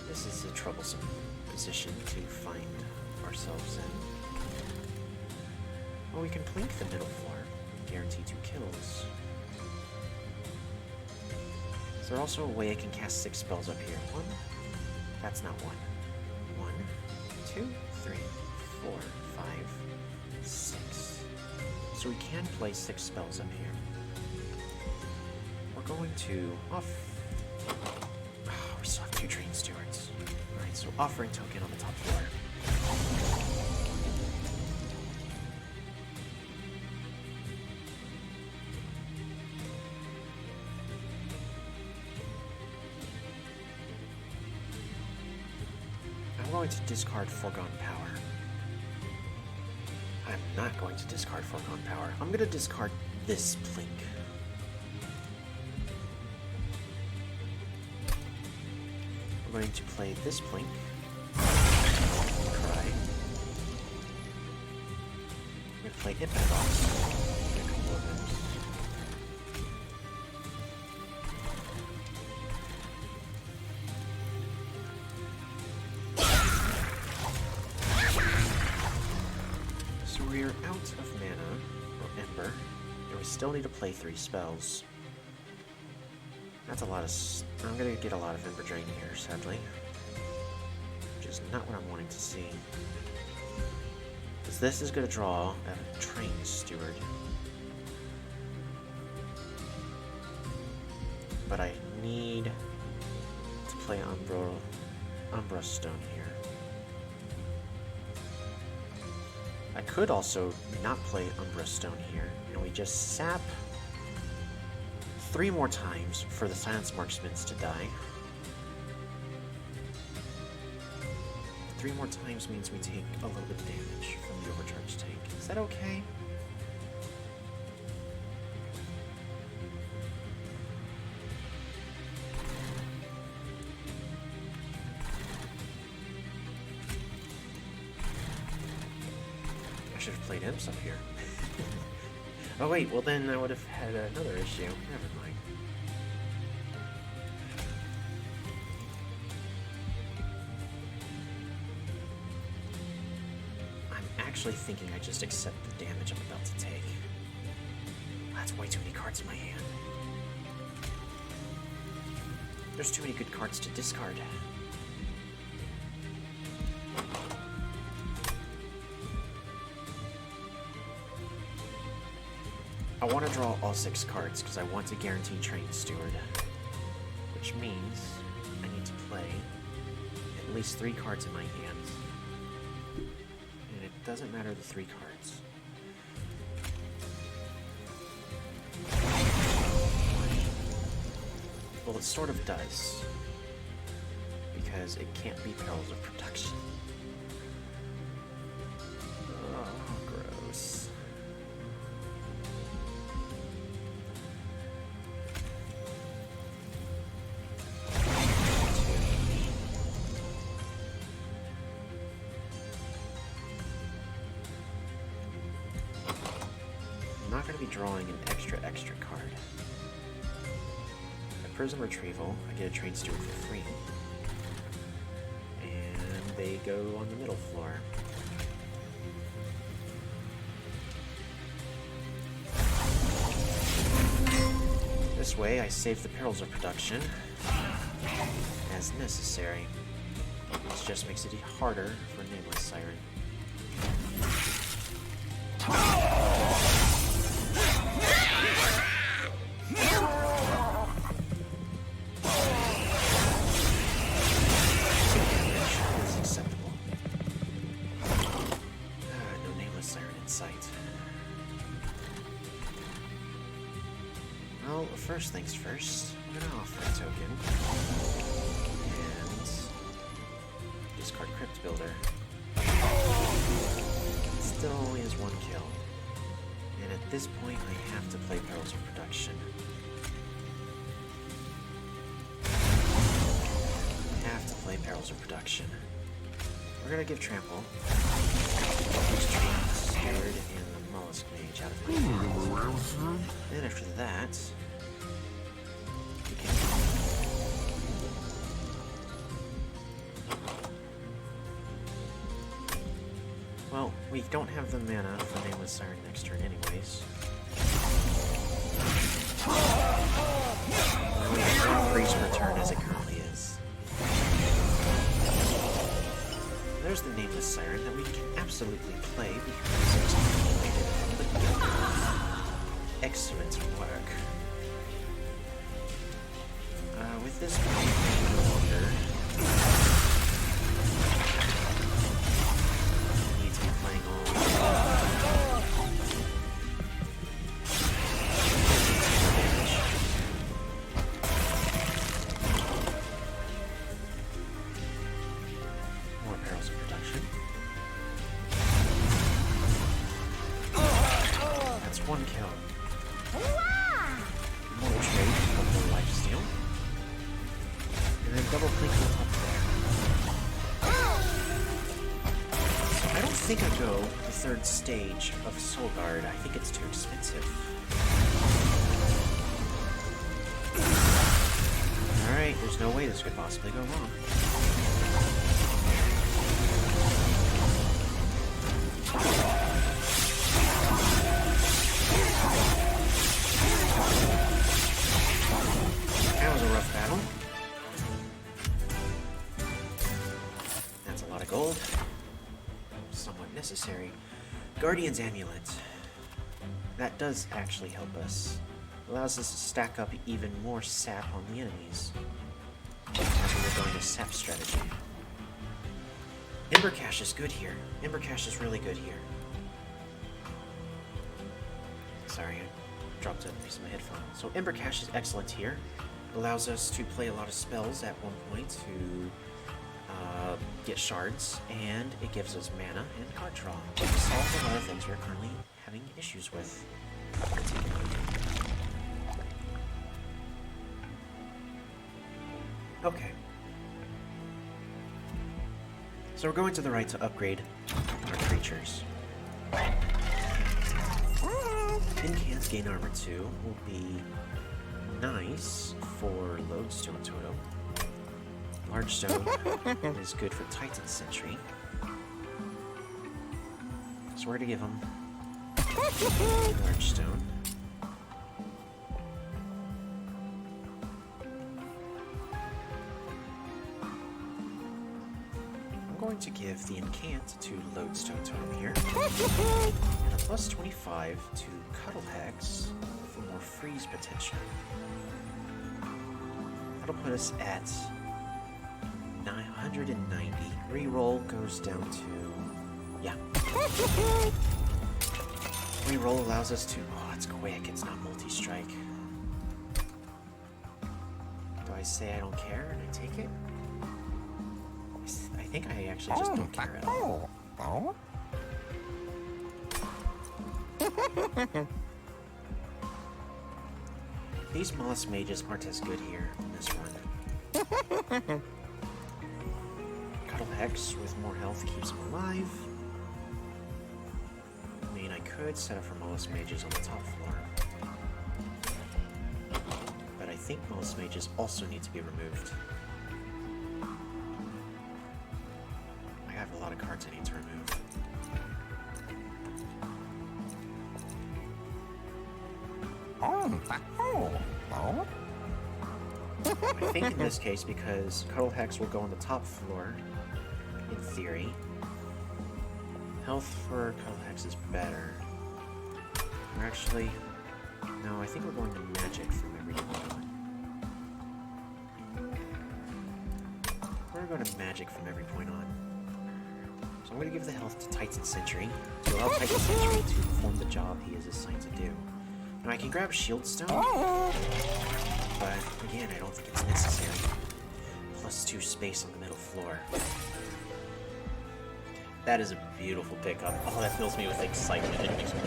This is a troublesome position to find ourselves in. Well, we can plink the middle floor. Guarantee 2 kills. Is there also a way I can cast 6 spells up here? 1? That's not 1. 1, 2, 3, 4, 5, 6. So we can play 6 spells up here. We're going to offering token on the top floor. I'm going to discard Foregone Power. I'm not going to discard Foregone Power. I'm going to discard this Plink. I'm going to play this Plink. Cry. I'm going to play Hypnobox. Get a couple of them. So we're out of mana, or Ember, and we still need to play 3 spells. That's a lot of... I'm gonna get a lot of Ember Drain here, sadly. Which is not what I'm wanting to see. Because this is gonna draw a Train Steward. But I need to play Umbra Stone here. I could also not play Umbra Stone here, and we just sap 3 more times for the Silence Marksmen to die. 3 more times means we take a little bit of damage from the Overcharge tank. Is that okay? I should have played Imps up here. Oh wait, well then I would have had another issue. Never mind. I'm actually thinking I just accept the damage I'm about to take. That's way too many cards in my hand. There's too many good cards to discard. I want to draw all 6 cards because I want to guarantee Train Steward. Which means I need to play at least 3 cards in my hands. And it doesn't matter the 3 cards. Well, it sort of does. Because it can't be Perils of Protection. Oh, gross. I'm not going to be drawing an extra card. At Prism Retrieval, I get a Train Steward for free. And they go on the middle floor. This way, I save the Perils of Production as necessary. This just makes it harder for Nameless Siren. That's acceptable. No Nameless Siren in sight. Well, first things first, I'm gonna offer a token. And discard Crypt Builder. It still only has 1 kill. And at this point, I have to play Perils of Production. I have to play Perils of Production. We're gonna give Trample. Steward and the Mollusk Mage out of my hand. Then after that, we can... Well, we don't have the mana for Nameless Siren next turn anyways. And we have 1 freeze per turn as it currently is. There's the Nameless Siren that we can absolutely play because it's accumulated from the get-go. Excellent work. With this one, no longer then double blink on top there. I don't think I go the third stage of Soul Guard. I think it's too expensive. Alright, there's no way this could possibly go wrong. That was a rough battle. That's a lot of gold. Somewhat necessary. Guardian's Amulet. That does actually help us. Allows us to stack up even more sap on the enemies. As we're going to sap strategy. Ember Cache is good here. Ember Cache is really good here. Sorry, I dropped a piece of my headphone. So Ember Cache is excellent here. Allows us to play a lot of spells at one point to get shards, and it gives us mana and card draw. To solve a lot of things we're currently having issues with. Okay. So we're going to the right to upgrade our creatures. Incans gain armor 2 will be nice for Lodestone Totem. Large Stone is good for Titan Sentry. So we're going to give him Large Stone. I'm going to give the Incant to Lodestone Totem here. And a plus 25 to Cuddle Hex for more freeze potential. That'll put us at 990. Reroll goes down to... yeah. Reroll allows us to... oh, it's quick. It's not multi-strike. Do I say I don't care and I take it? I think I actually just don't care at all. These Moss Mages aren't as good here in this one. Cuddle Hex with more health keeps him alive. I mean, I could set up for Moss Mages on the top floor. But I think Moss Mages also need to be removed. I have a lot of cards I need to remove. I think in this case, because Cuddle Hex will go on the top floor, in theory, health for Cuddle Hex is better. We're actually... no, I think we're going to magic from every point on. We're going to magic from every point on. So I'm going to give the health to Titan Sentry, to allow Titan Sentry to perform the job he is assigned to do. Now I can grab Shield Stone, but again, I don't think it's necessary. +2 space on the middle floor. That is a beautiful pickup. Oh, that fills me with excitement. It makes me...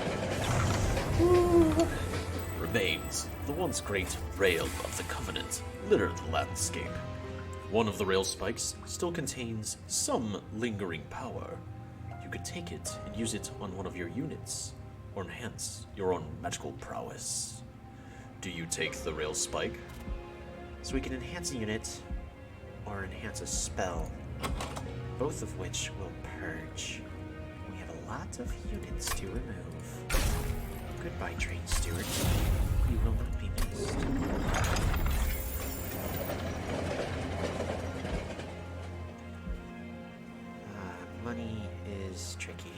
Remains. The once great rail of the Covenant litter the landscape. One of the rail spikes still contains some lingering power. You could take it and use it on one of your units, or enhance your own magical prowess. Do you take the rail spike? So we can enhance a unit, or enhance a spell, both of which will purge. We have a lot of units to remove. Goodbye, Train Steward. You will not be missed. Money is tricky.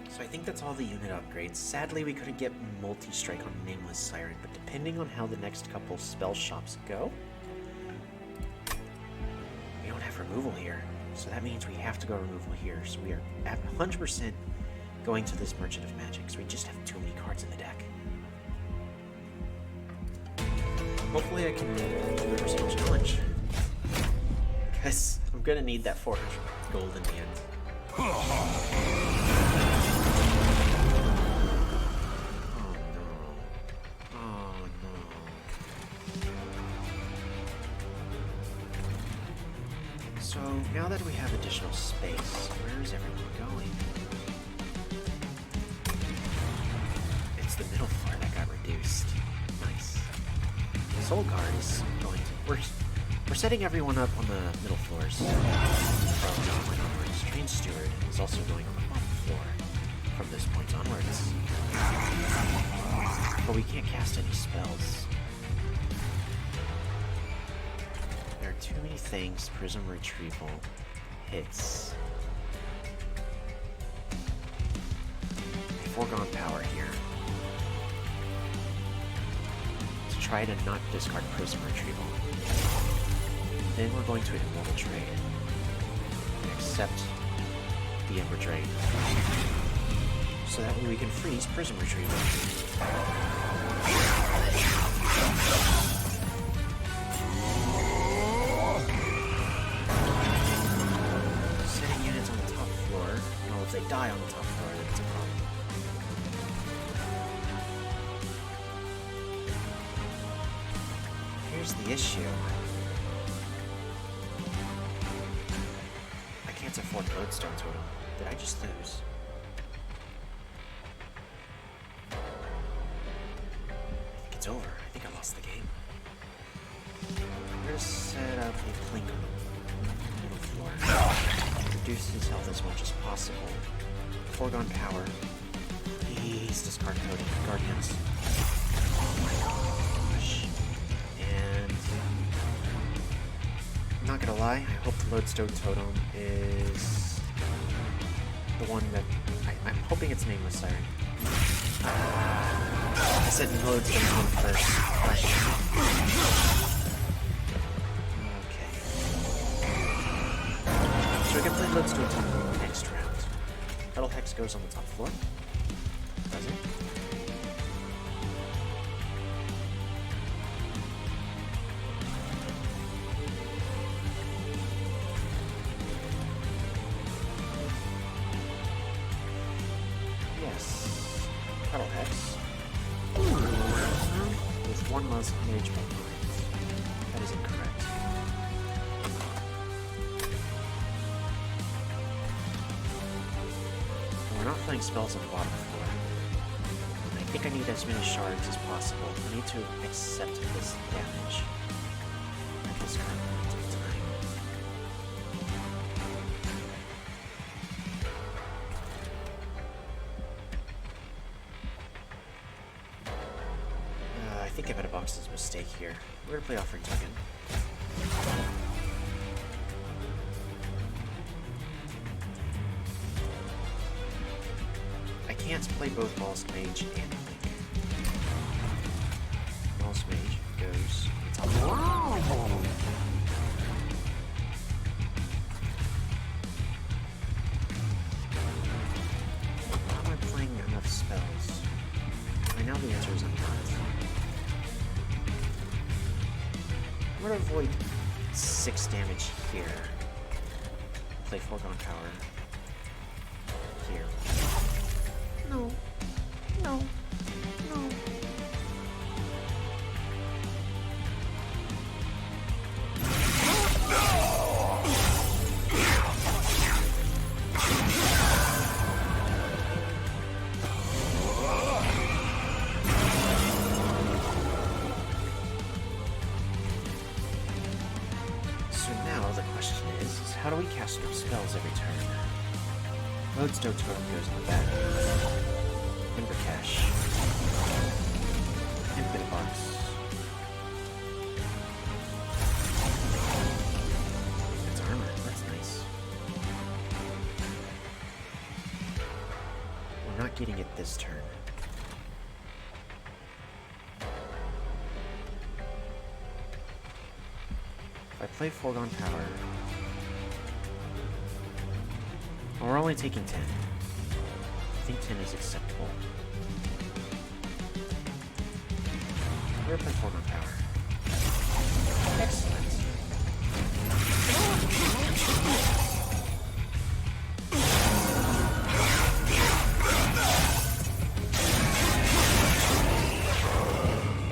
So I think that's all the unit upgrades. Sadly, we couldn't get multi-strike on Nameless Siren, but depending on how the next couple spell shops go, we don't have removal here. So that means we have to go removal here. So we are at 100% going to this Merchant of Magic, so we just have too many cards in the deck. Hopefully I can do a personal challenge. Because I'm going to need that 400 gold in the end. So, now that we have additional space, where is everyone going? It's the middle floor that got reduced. Nice. Soul Guard is going to... We're setting everyone up on the middle floors from this point onwards. Train Steward is also going on the bottom floor from this point onwards. But we can't cast any spells. There are too many things. Prism Retrieval hits. Foregone Power here. To try to not discard Prism Retrieval. Then we're going to enroll the trade and accept the Ember Drain. So that way we can freeze Prism Retrieval. Setting units on the top floor. Well, if they die on the top floor, then it's a problem. Here's the issue. I can't afford Lodestone Totem. Did I just lose? I think it's over. I think I lost the game. I'm gonna set up a Blink on the middle floor. Reduce his health as much as possible. Foregone Power. Please discard Guardians. Oh my gosh. And I'm not gonna lie, I hope the Lodestone Totem is the one that I'm hoping it's Nameless Siren. I said Lodestone Totem first. Okay. So we can play Lodestone Totem next round. Metal Hex goes on the top floor. Does it? Yes. Metal Hex. With one less mage behind. That is incorrect. We're not playing spells on the bottom floor. I think I need as many shards as possible. I need to accept this damage at this current moment in time. I think I made a box's mistake here. We're gonna play Offering Token. I can't play both Boss Mage and Link. Boss Mage goes on top. How am I playing enough spells? I know the answer is I'm not. I'm gonna avoid 6 damage here. Play Foregone Power here. No. No. No. So now the question is how do we cast our spells every turn? Lodestone Totem goes on the back. Ember Cache. Infinite Box. It's armor. That's nice. We're not getting it this turn. If I play Foregone Power... Well, we're only taking 10. I think 10 is acceptable. We're gonna play Foregone Power. Excellent.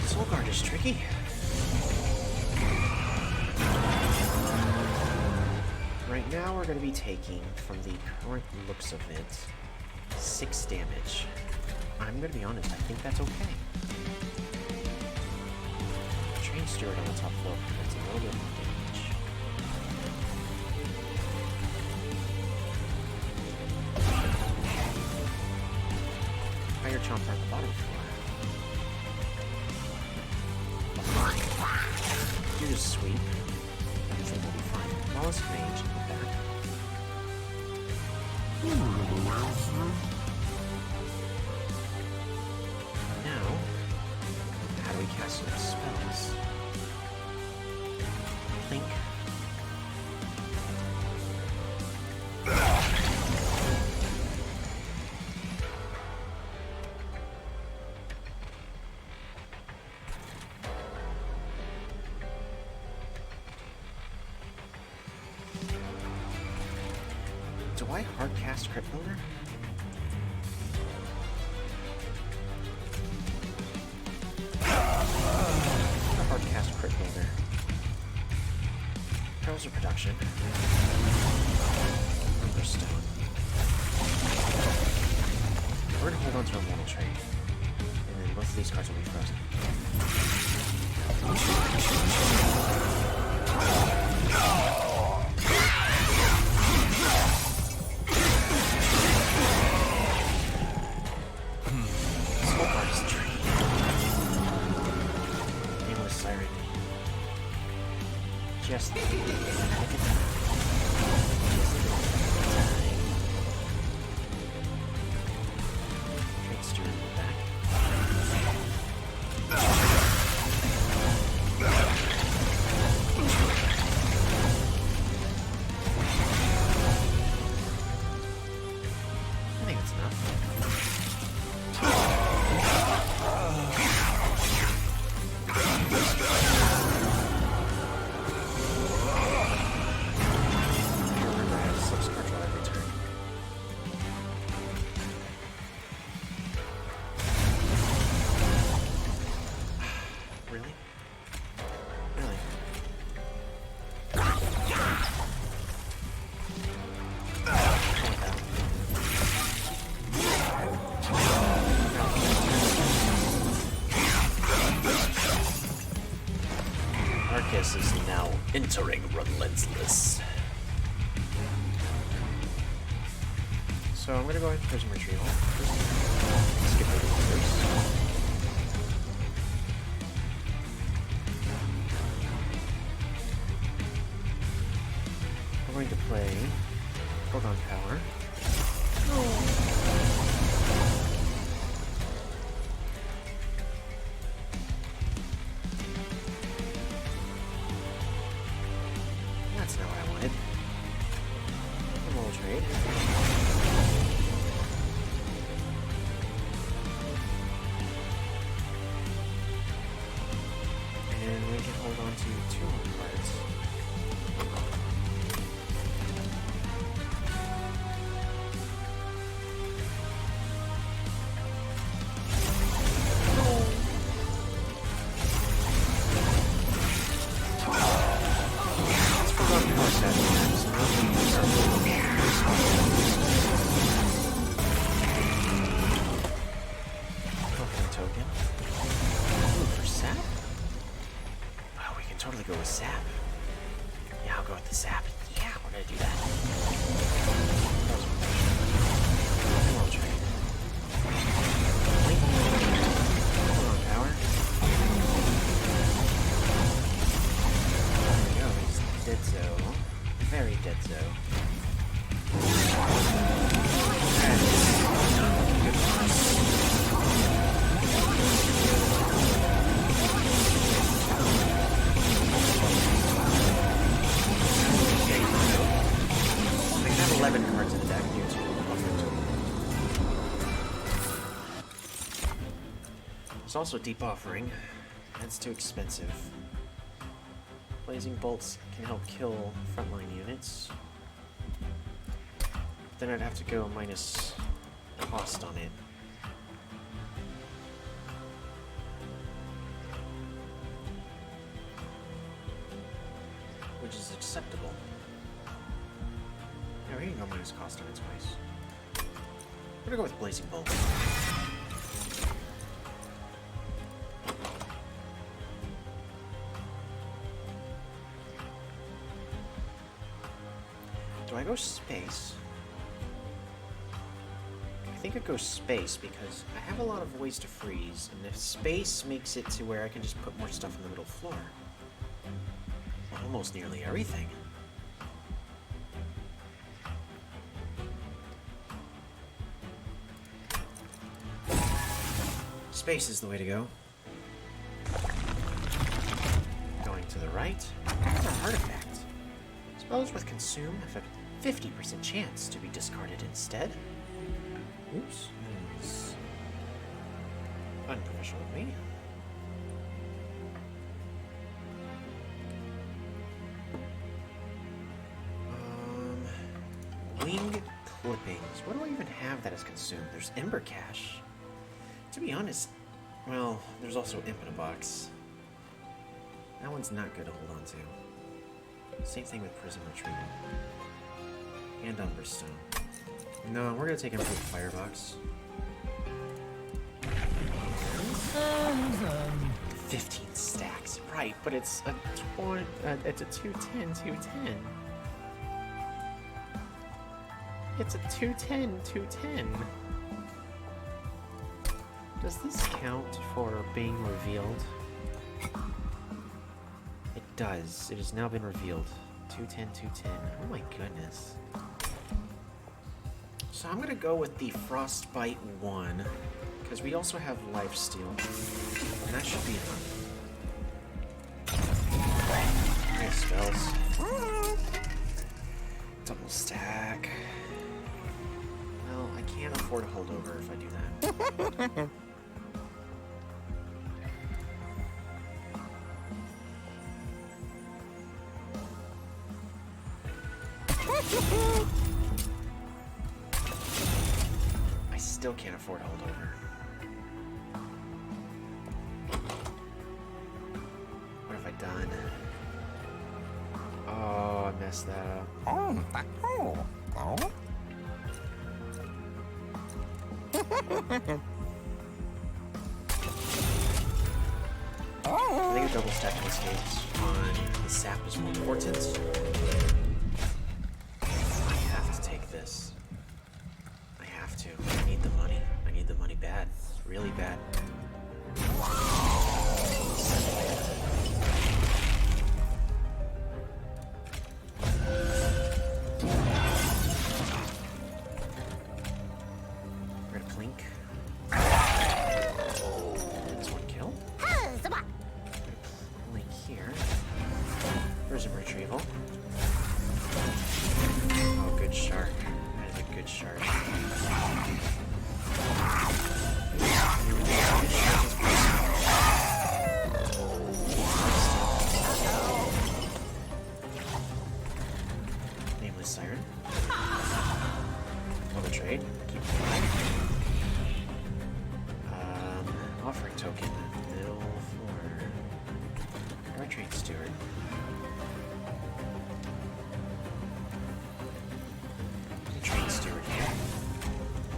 Soul Guard is tricky. Right now we're going to be taking, from the current looks of it, 6 damage. I'm going to be honest, I think that's okay. Train Steward on the top floor prevents a little bit more damage. Fire Chomper at the bottom floor. You just sweep. Everything will be fine. Wallace Mage in the back. Now, how do we cast some spells? Blink. Do I hardcast Crypt Builder? Hardcast Crypt Builder. Perils of Production. Stone. We're gonna hold on to our Mortal Trade. And then both of these cards will be frozen. Soul Card's Tree. Nameless Siren. Just Trickster in the back. I think it's enough. Remember, I have 6 card draw every turn. Really? Really? Arcus is now entering Relentless. So I'm gonna go ahead and Prism Retrieval. Skip over the first. We're going to play Foregone Power. That's not what I wanted. A Mortal Trade. And we can hold on to 2 more cards. Let's Forgotten Power Saturday. Token. Ooh, for sap? Wow, we can totally go with sap. Yeah, I'll go with the sap. Yeah, we're gonna do that. Emerald Trade. Blink. Hold on, power. There we go. He's dead so. Very dead so. Good for us. I have 11 cards in the deck due to There's also Deep Offering. That's too expensive. Blazing Bolts can help kill frontline units. Then I'd have to go minus cost on it. Which is acceptable. we can go minus cost on its twice. I'm gonna go with Blazing Bolt. Do I go space? I think it goes space because I have a lot of ways to freeze, and if space makes it to where I can just put more stuff in the middle floor. Almost nearly everything. Space is the way to go. Going to the right. That's an artifact. Spells with Consume have a 50% chance to be discarded instead. Oops. That's unprofessional of me. Wing clippings. What do I even have that is consumed? There's Ember Cache. To be honest, well, there's also Imp in a Box. That one's not good to hold on to. Same thing with Prism Retrieval. And Umberstone. No, we're gonna take Improved Firebox. 15 stacks. Right, but it's a 210, 210. It's a 210, 210. Does this count for being revealed? It does. It has now been revealed. 210, 210. Oh my goodness. So I'm gonna go with the Frostbite 1, because we also have Lifesteal. And that should be enough. Nice spells. Double stack. Well, I can't afford a holdover if I do that. I still can't afford a holdover. What have I done? Oh, I messed that up. I think a double stack of escapes on the sap is more important. I have to take this. I have to. I need the money. I need the money bad. Really bad. We're gonna plink. That's one kill. Plink here. Prism Retrieval. Oh, good shark. That is a good shark. Nameless Siren. On the trade. Keep it alive. Offering token. Middle floor. Our trade steward. Trade steward here.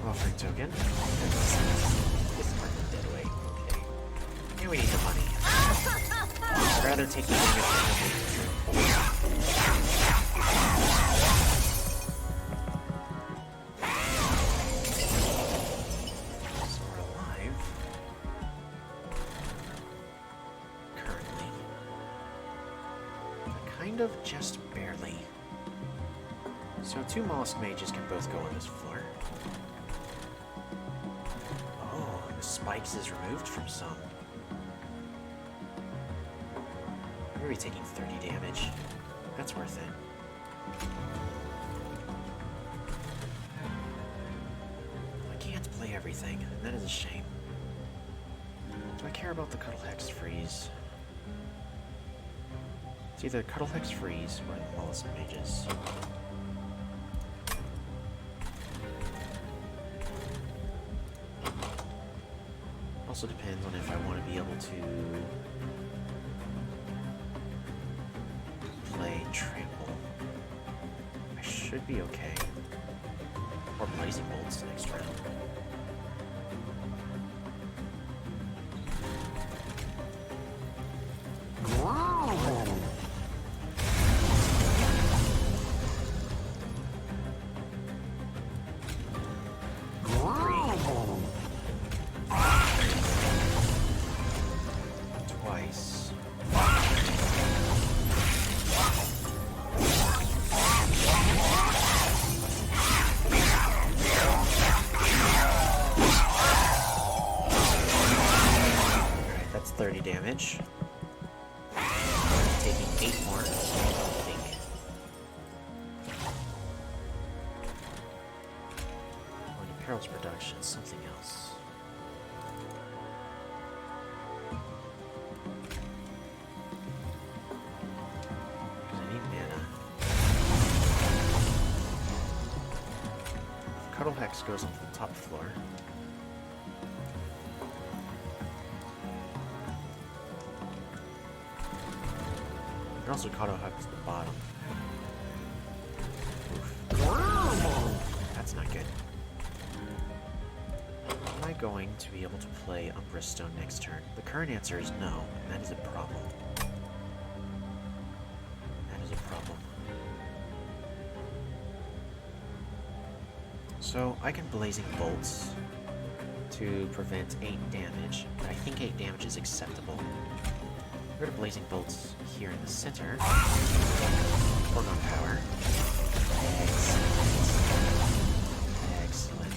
Offering token. This is marked dead weight. Okay. And we need the money. I'd rather take the damage So we're alive. Currently. Kind of just barely. So two mollusk mages can both go on this floor. Oh, and the spikes is removed from some. We're gonna be taking 30 damage. That's worth it. I can't play everything, and that is a shame. Do I care about the Cuddle Hex freeze? It's either Cuddle Hex freeze or the mollusk mages. Also depends on if I want to be able to play Trample. I should be okay. Or blazing bolts next round. Twice. Alright, that's 30 damage. Taking 8 more, I think. Oh, the Perils production, something else. Because I need mana. Cuddle Hex goes onto the top floor. You can also Cuddle Hex at the bottom. Oof. That's not good. Am I going to be able to play Umbrous Stone next turn? The current answer is no, and that is a problem. That is a problem. So, I can Blazing Bolts to prevent 8 damage, but I think 8 damage is acceptable. We're going to Blazing Bolts here in the center. Foregone power. Excellent.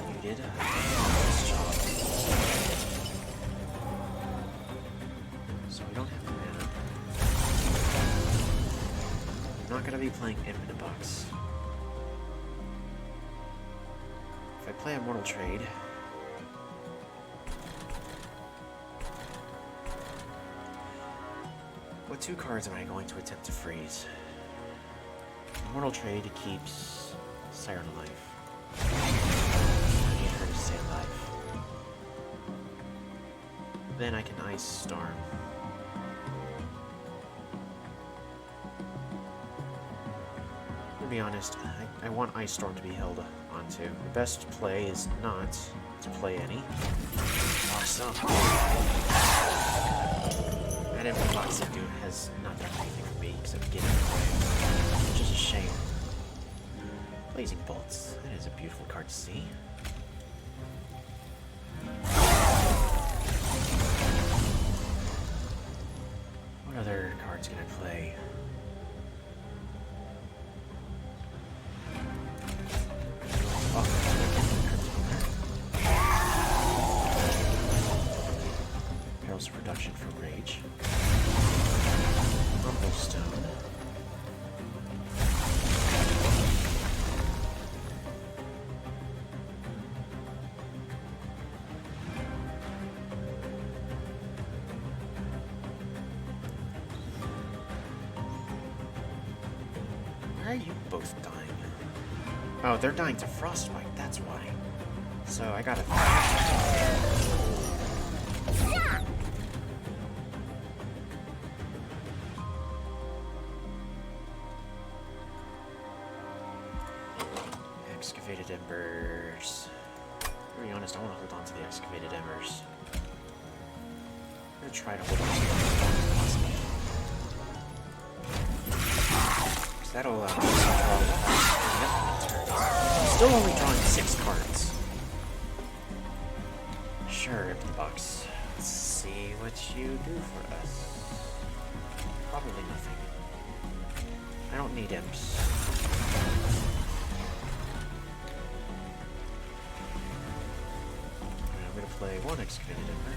You did a nice job. So we don't have mana. I'm not going to be playing Infinite Box. If I play a Mortal Trade, what 2 cards am I going to attempt to freeze? Mortal Trade keeps Siren alive. I need her to stay alive. Then I can Ice Storm. To be honest, I want Ice Storm to be held onto. The best play is not to play any. Awesome. That Infinite Box has not done anything for me except get in the way, which is a shame. Blazing Bolts. That is a beautiful card to see. What other cards can I play? Perils of Production for Rage. Rumble Stone. Why are you both dying? Oh, they're dying to Frostbite, that's why. So I gotta... Excavated Embers. To be honest, I want to hold on to the Excavated Embers. I'm gonna try to hold on to them as possible. Because that'll allow me to draw turns. Still only drawing 6 cards. Sure, Infinite Box. Let's see what you do for us. Probably nothing. I don't need imps. I'm gonna play 1 Excavated Ember.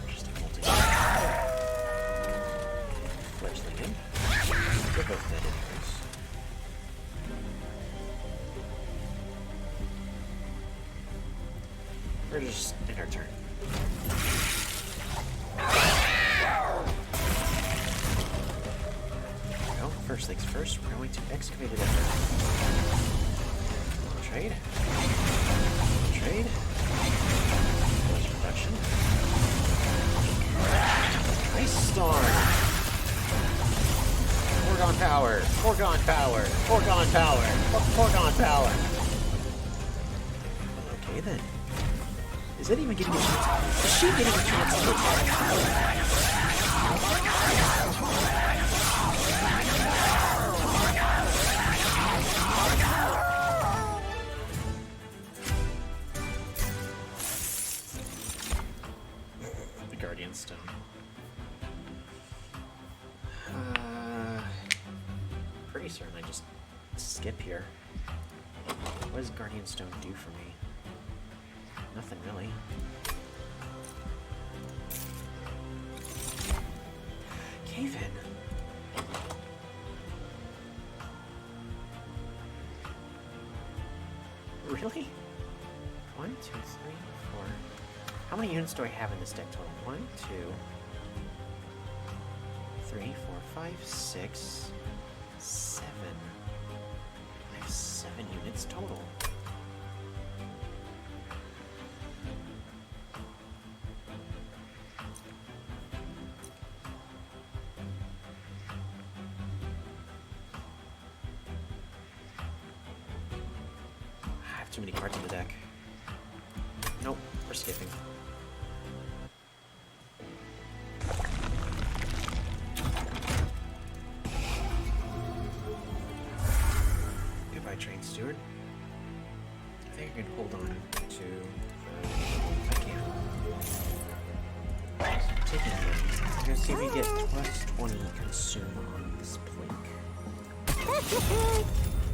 Just a multi. Fledgling Imp. They're both dead anyways. We're just in our turn. Well, first things first, we're going to Excavated Ember. Trade. Trade. Damage reduction. Ice Storm. Foregone power. Foregone power. Foregone power. Foregone power. Okay then. Is it even getting a chance? Is she getting a chance to attack? The Guardian Stone. Pretty certain I just skip here. What does Guardian Stone do for me? Nothing really. Cave in. Really? 1, 2, 3, 4. How many units do I have in this deck total? 1, 2, 3, 4, 5, 6, 7. I have 7 units total. I have too many cards in the deck. Nope, we're skipping. Goodbye, Train Steward. I think I can hold on to if I can. Taking it. I'm gonna see if we get plus 20 consume on this blink.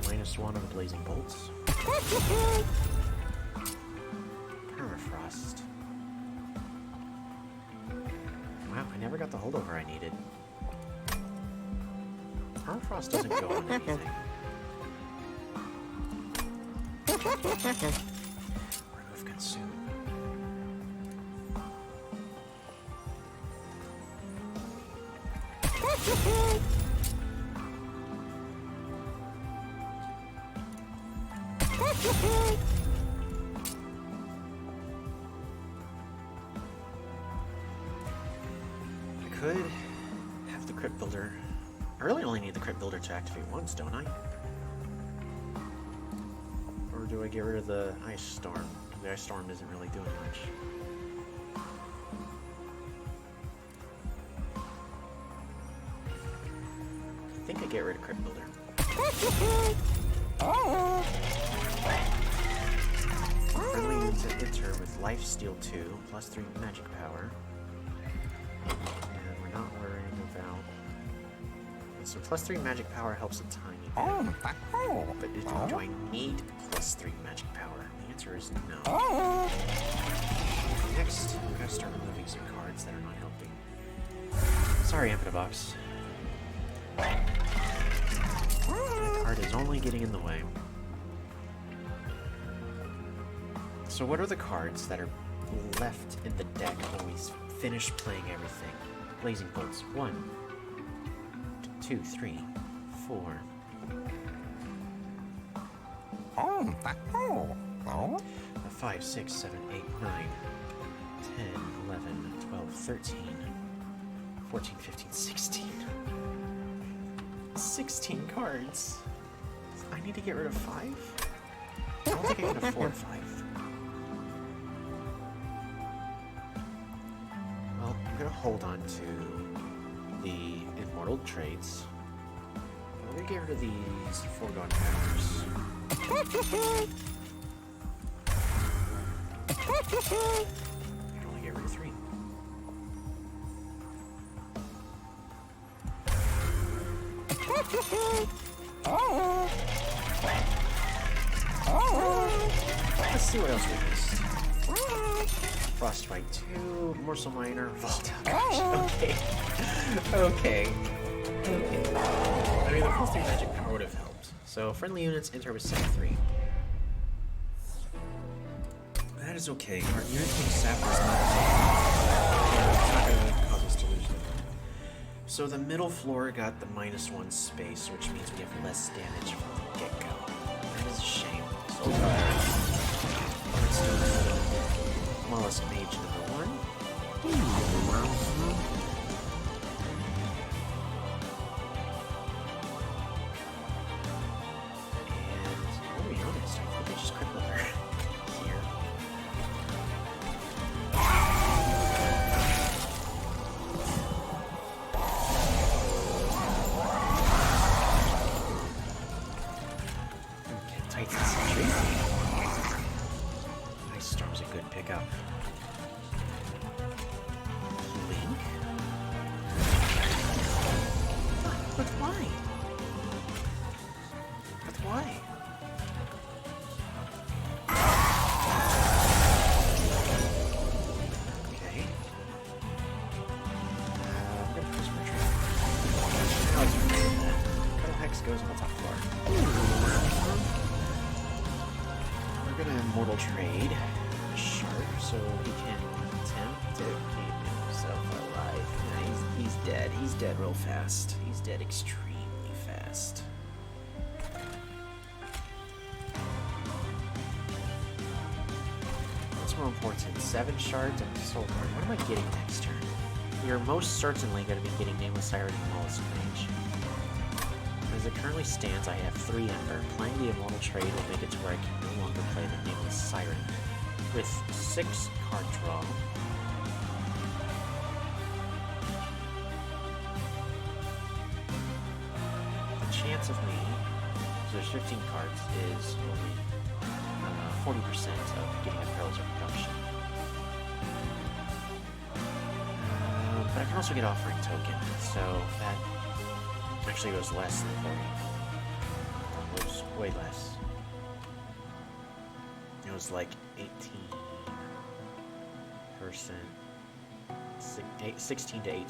-1 on the Blazing Bolts. Permafrost. Wow, I never got the holdover I needed. Permafrost doesn't go on anything. Remove consume. I could have the Crypt Builder. I really only need the Crypt Builder to activate once, don't I? Or do I get rid of the Ice Storm? The Ice Storm isn't really doing much. I think I get rid of Crypt Builder. Friendly units enter with Lifesteal 2, +3 magic power. And we're not worrying about... So +3 magic power helps a tiny bit. But do I need +3 magic power? The answer is no. Next, we gotta start removing some cards that are not helping. Sorry, Amphibox. The card is only getting in the way. So what are the cards that are left in the deck when we finish playing everything? Blazing Bolts. 1, 2, 3, 4. 5, 6, 7, 8, 9, 10, 11, 12, 13, 14, 15, 16. 16 cards. I need to get rid of 5? I don't think I can afford 5. Well, I'm gonna hold on to the Immortal Traits. I'm gonna get rid of these Foregone Powers. I can only get rid of 3. Let's see what else we missed. Frostbite 2, Morsel Miner, Vault. Okay. Okay. I mean, the +3 magic power would have helped. So, friendly units enter with Sap 3. That is okay. Our unit being Sap is not going to cause us to lose them. So, the middle floor got the -1 space, which means we have less damage from the get-go. That is a shame. So, Mollusk Mage number 1. And what are we on next? I think I just crippled her here. Okay, Titan Sentry. Ice Storm's a good pickup. Link? But why? But why? Okay. I'm gonna Prism Retreat. Now let's remove that. Cuddle Hex goes on the top floor. We're gonna Immortal Trade a Shark so he can attempt to keep himself alive. Nah, he's dead. He's dead real fast. He's dead extremely fast. What's more important? 7 shards and Soul Card. What am I getting next turn? We are most certainly going to be getting Nameless Siren and Mollusk Mage. As it currently stands, I have 3 Ember. Playing the Immortal Trade will make it to where I can no longer play the Nameless Siren. With 6 card draw, the chance of me, so there's 15 cards, is only 40% of getting a Perils of Production. But I can also get Offering Token, so that actually goes less than 40. It was way less. It was like 18%, 16 to 18%.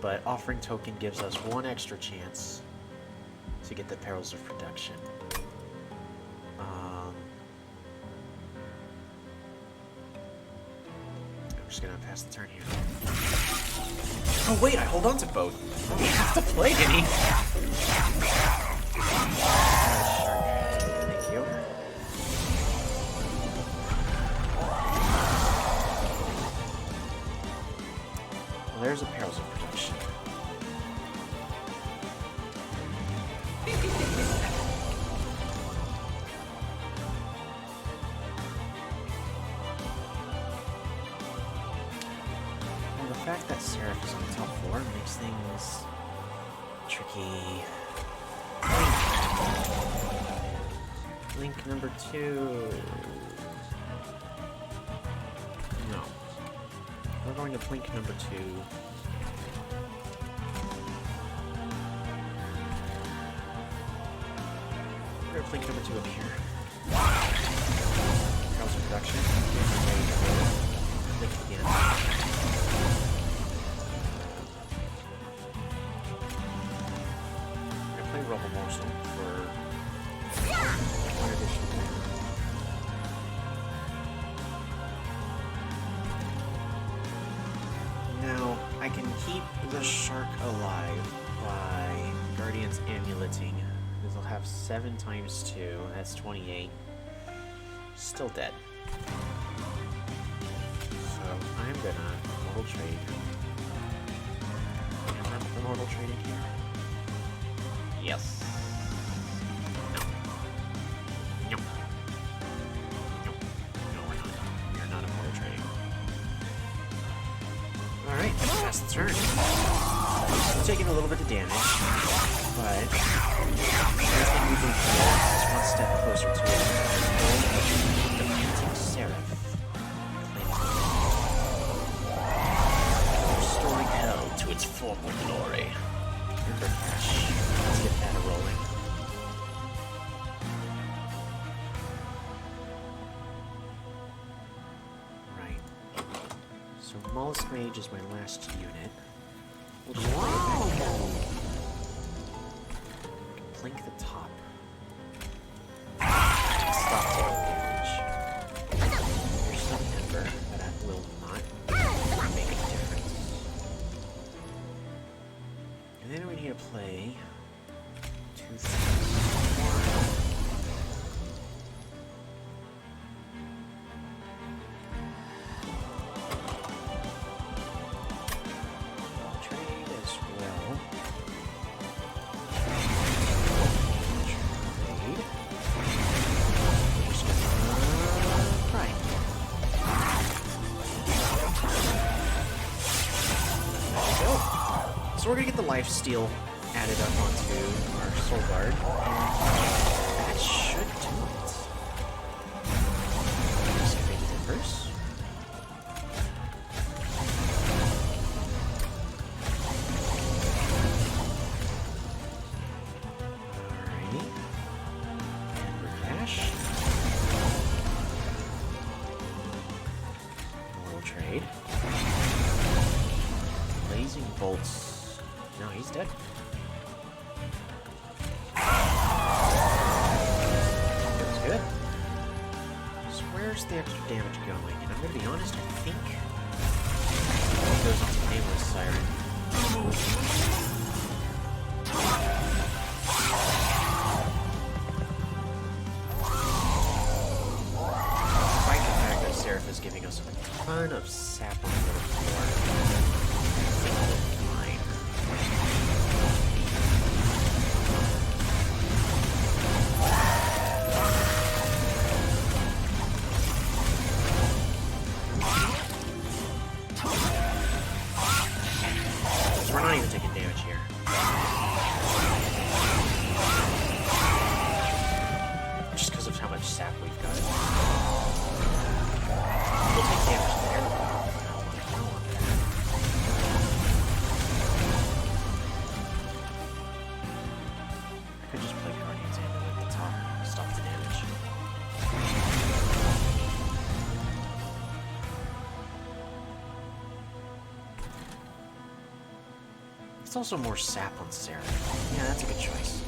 But Offering Token gives us 1 extra chance to get the Perils of Production. I'm just gonna pass the turn here. Oh wait, I hold on to both. I don't have to play any. Thank you. Well, there's a Perils of Production. Well, the fact that Seraph is on the top floor makes things tricky. Link number 2. No. We're going to Blink number 2. We're going to Blink number 2 up here. Perils of Production. Blink again. I'm going to play Rubble Morsel for 1 additional turn. Now, I can keep the shark alive by Guardian's Amuleting. Because I'll have 7 times 2, that's 28. Still dead. So, I'm gonna Immortal Trade. Can I Immortal Trade in here? Yes. No. No. No. No, we're not. We are not Immortal Trading. Alright, that's the turn. Still taking a little bit of damage, but everything we do here is 1 step closer to the goal of defeating Seraph. Restoring hell to its former glory. Remember cash. Let's get that rolling. Right. So Mollusk Mage is my last unit. We'll just play it back. Blink the top. Stop taking damage. There's some Ember, but that will not make a difference. And then we need to play 2 things. 1, So we're gonna get the life steal added up onto our soul guard, and that should do it. Excavate the timbers. Alrighty. Amber cash. A little trade. Blazing bolts. No, he's dead. That's good. So where's the extra damage going? And I'm gonna be honest, I think it goes into Nameless Siren. Despite the fact that Seraph is giving us a ton of sap on the floor, I think we're fine. So we're not even taking damage here. Just because of how much sap we've got. We'll take damage there. I don't want that. I could just play Guardian's Amulet at the top, stop the damage. It's also more sap on Sarah. Yeah, that's a good choice.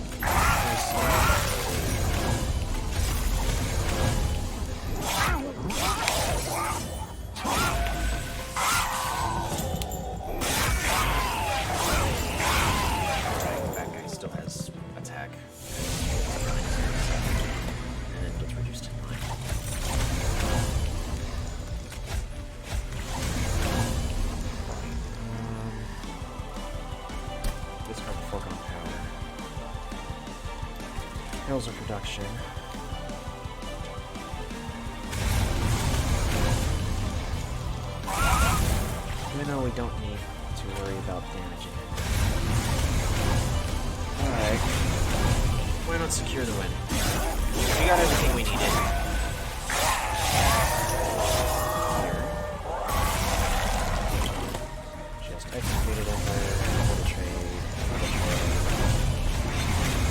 That guy still has attack. And then gets reduced to 9. Discard the Foregone Power. Hills of Production. Even though we don't need to worry about damaging it. Alright. Why not secure the win? We got everything we needed. Here. Just executed Ember, the trade,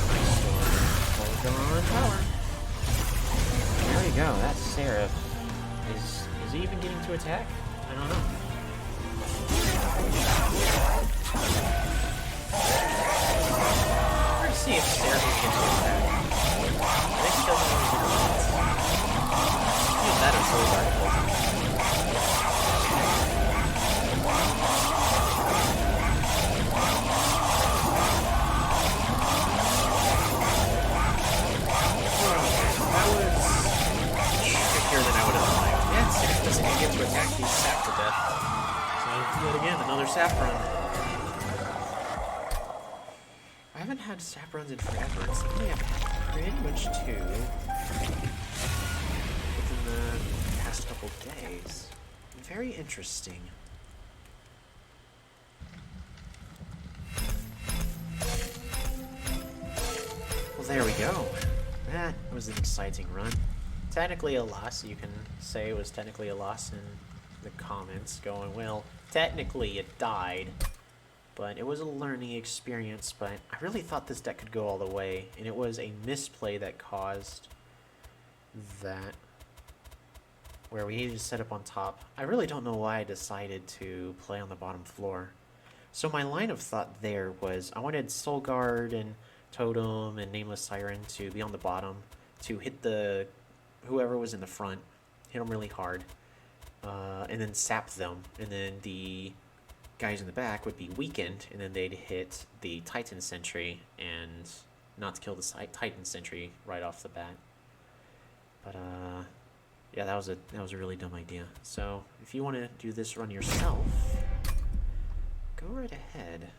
Restore, Foregone Power. There we go, that's Seraph. Is he even getting to attack? I don't know. We're gonna see if Seraph gets to attack. I think he doesn't really do that. Use that as Soul Guard. That was trickier than I would have liked. Yeah, Seraph doesn't even get to attack these sap to death. So, yet again, another sap run. I haven't had sap runs in forever. It's something I've had pretty much two within the past couple days. Very interesting. Well, there we go. That was an exciting run. Technically a loss. You can say it was technically a loss in the comments going, well, technically it died. But it was a learning experience, but I really thought this deck could go all the way, and it was a misplay that caused that, where we needed to set up on top. I really don't know why I decided to play on the bottom floor. So my line of thought there was I wanted Soul Guard and Totem and Nameless Siren to be on the bottom, to hit the whoever was in the front, hit them really hard, and then sap them, and then the guys in the back would be weakened, and then they'd hit the Titan Sentry and not to kill the Titan Sentry right off the bat. But yeah, that was a really dumb idea. So if you want to do this run yourself, go right ahead.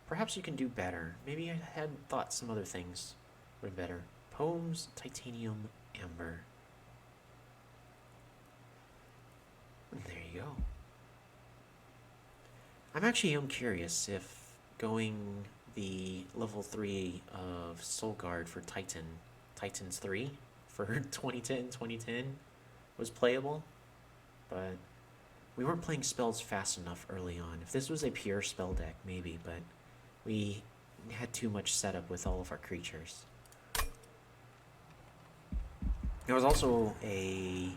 Perhaps you can do better. Maybe I had thought some other things were better. PoemsTitaniumAmber. And there you go. I'm actually curious if going the level 3 of Soul Guard for Titans 3 for 2010 was playable, but we weren't playing spells fast enough early on. If this was a pure spell deck, maybe, but we had too much setup with all of our creatures. There was also a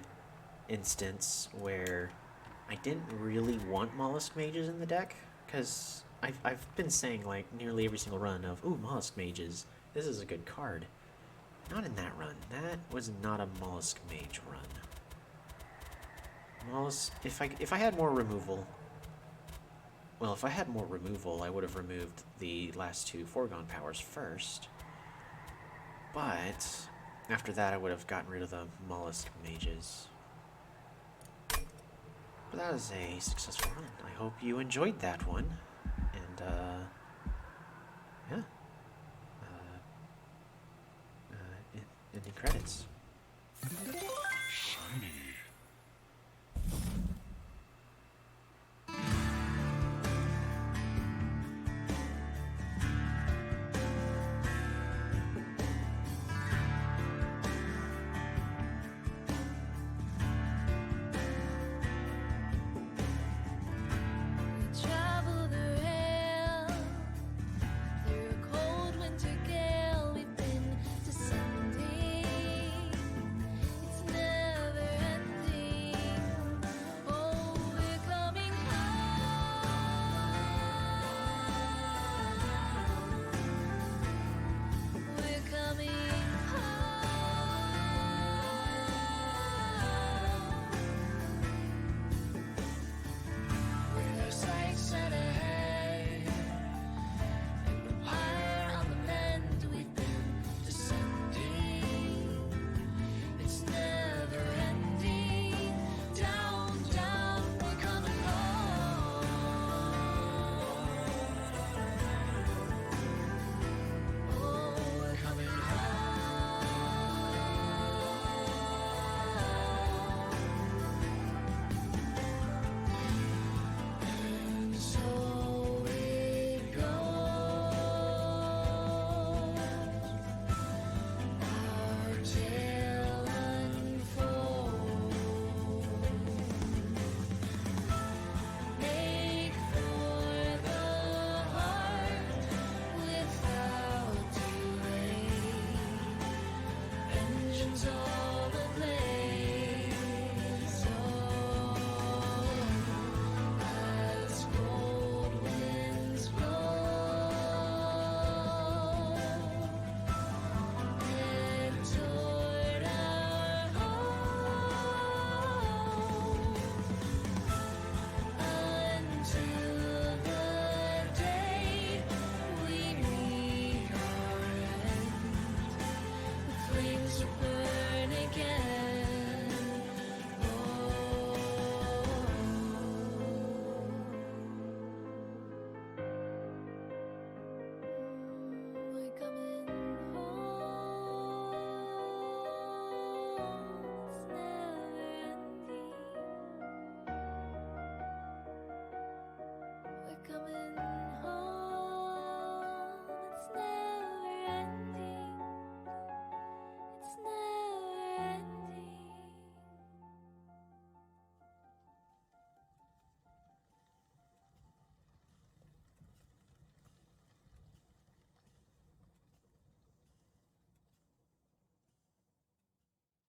instance where I didn't really want Mollusk Mages in the deck, because I've been saying, like, nearly every single run of, ooh, Mollusk Mages, this is a good card. Not in that run. That was not a Mollusk Mage run. Mollusk, if I had more removal, well, if I had more removal, I would have removed the last two Foregone Powers first. But after that, I would have gotten rid of the Mollusk Mages. But that was a successful run. I hope you enjoyed that one. And, yeah. Ending credits. Shiny. Travel the rail through a cold winter gale. We've been descending. It's never ending. Oh, we're coming home. We're coming home. With our sights set ahead and empire on the mend, we've been descending. It's never ending. Down, down, we're coming home. Oh, we're coming home. And so it goes. Our tale unfolds. Make for the heart without delay. Engines are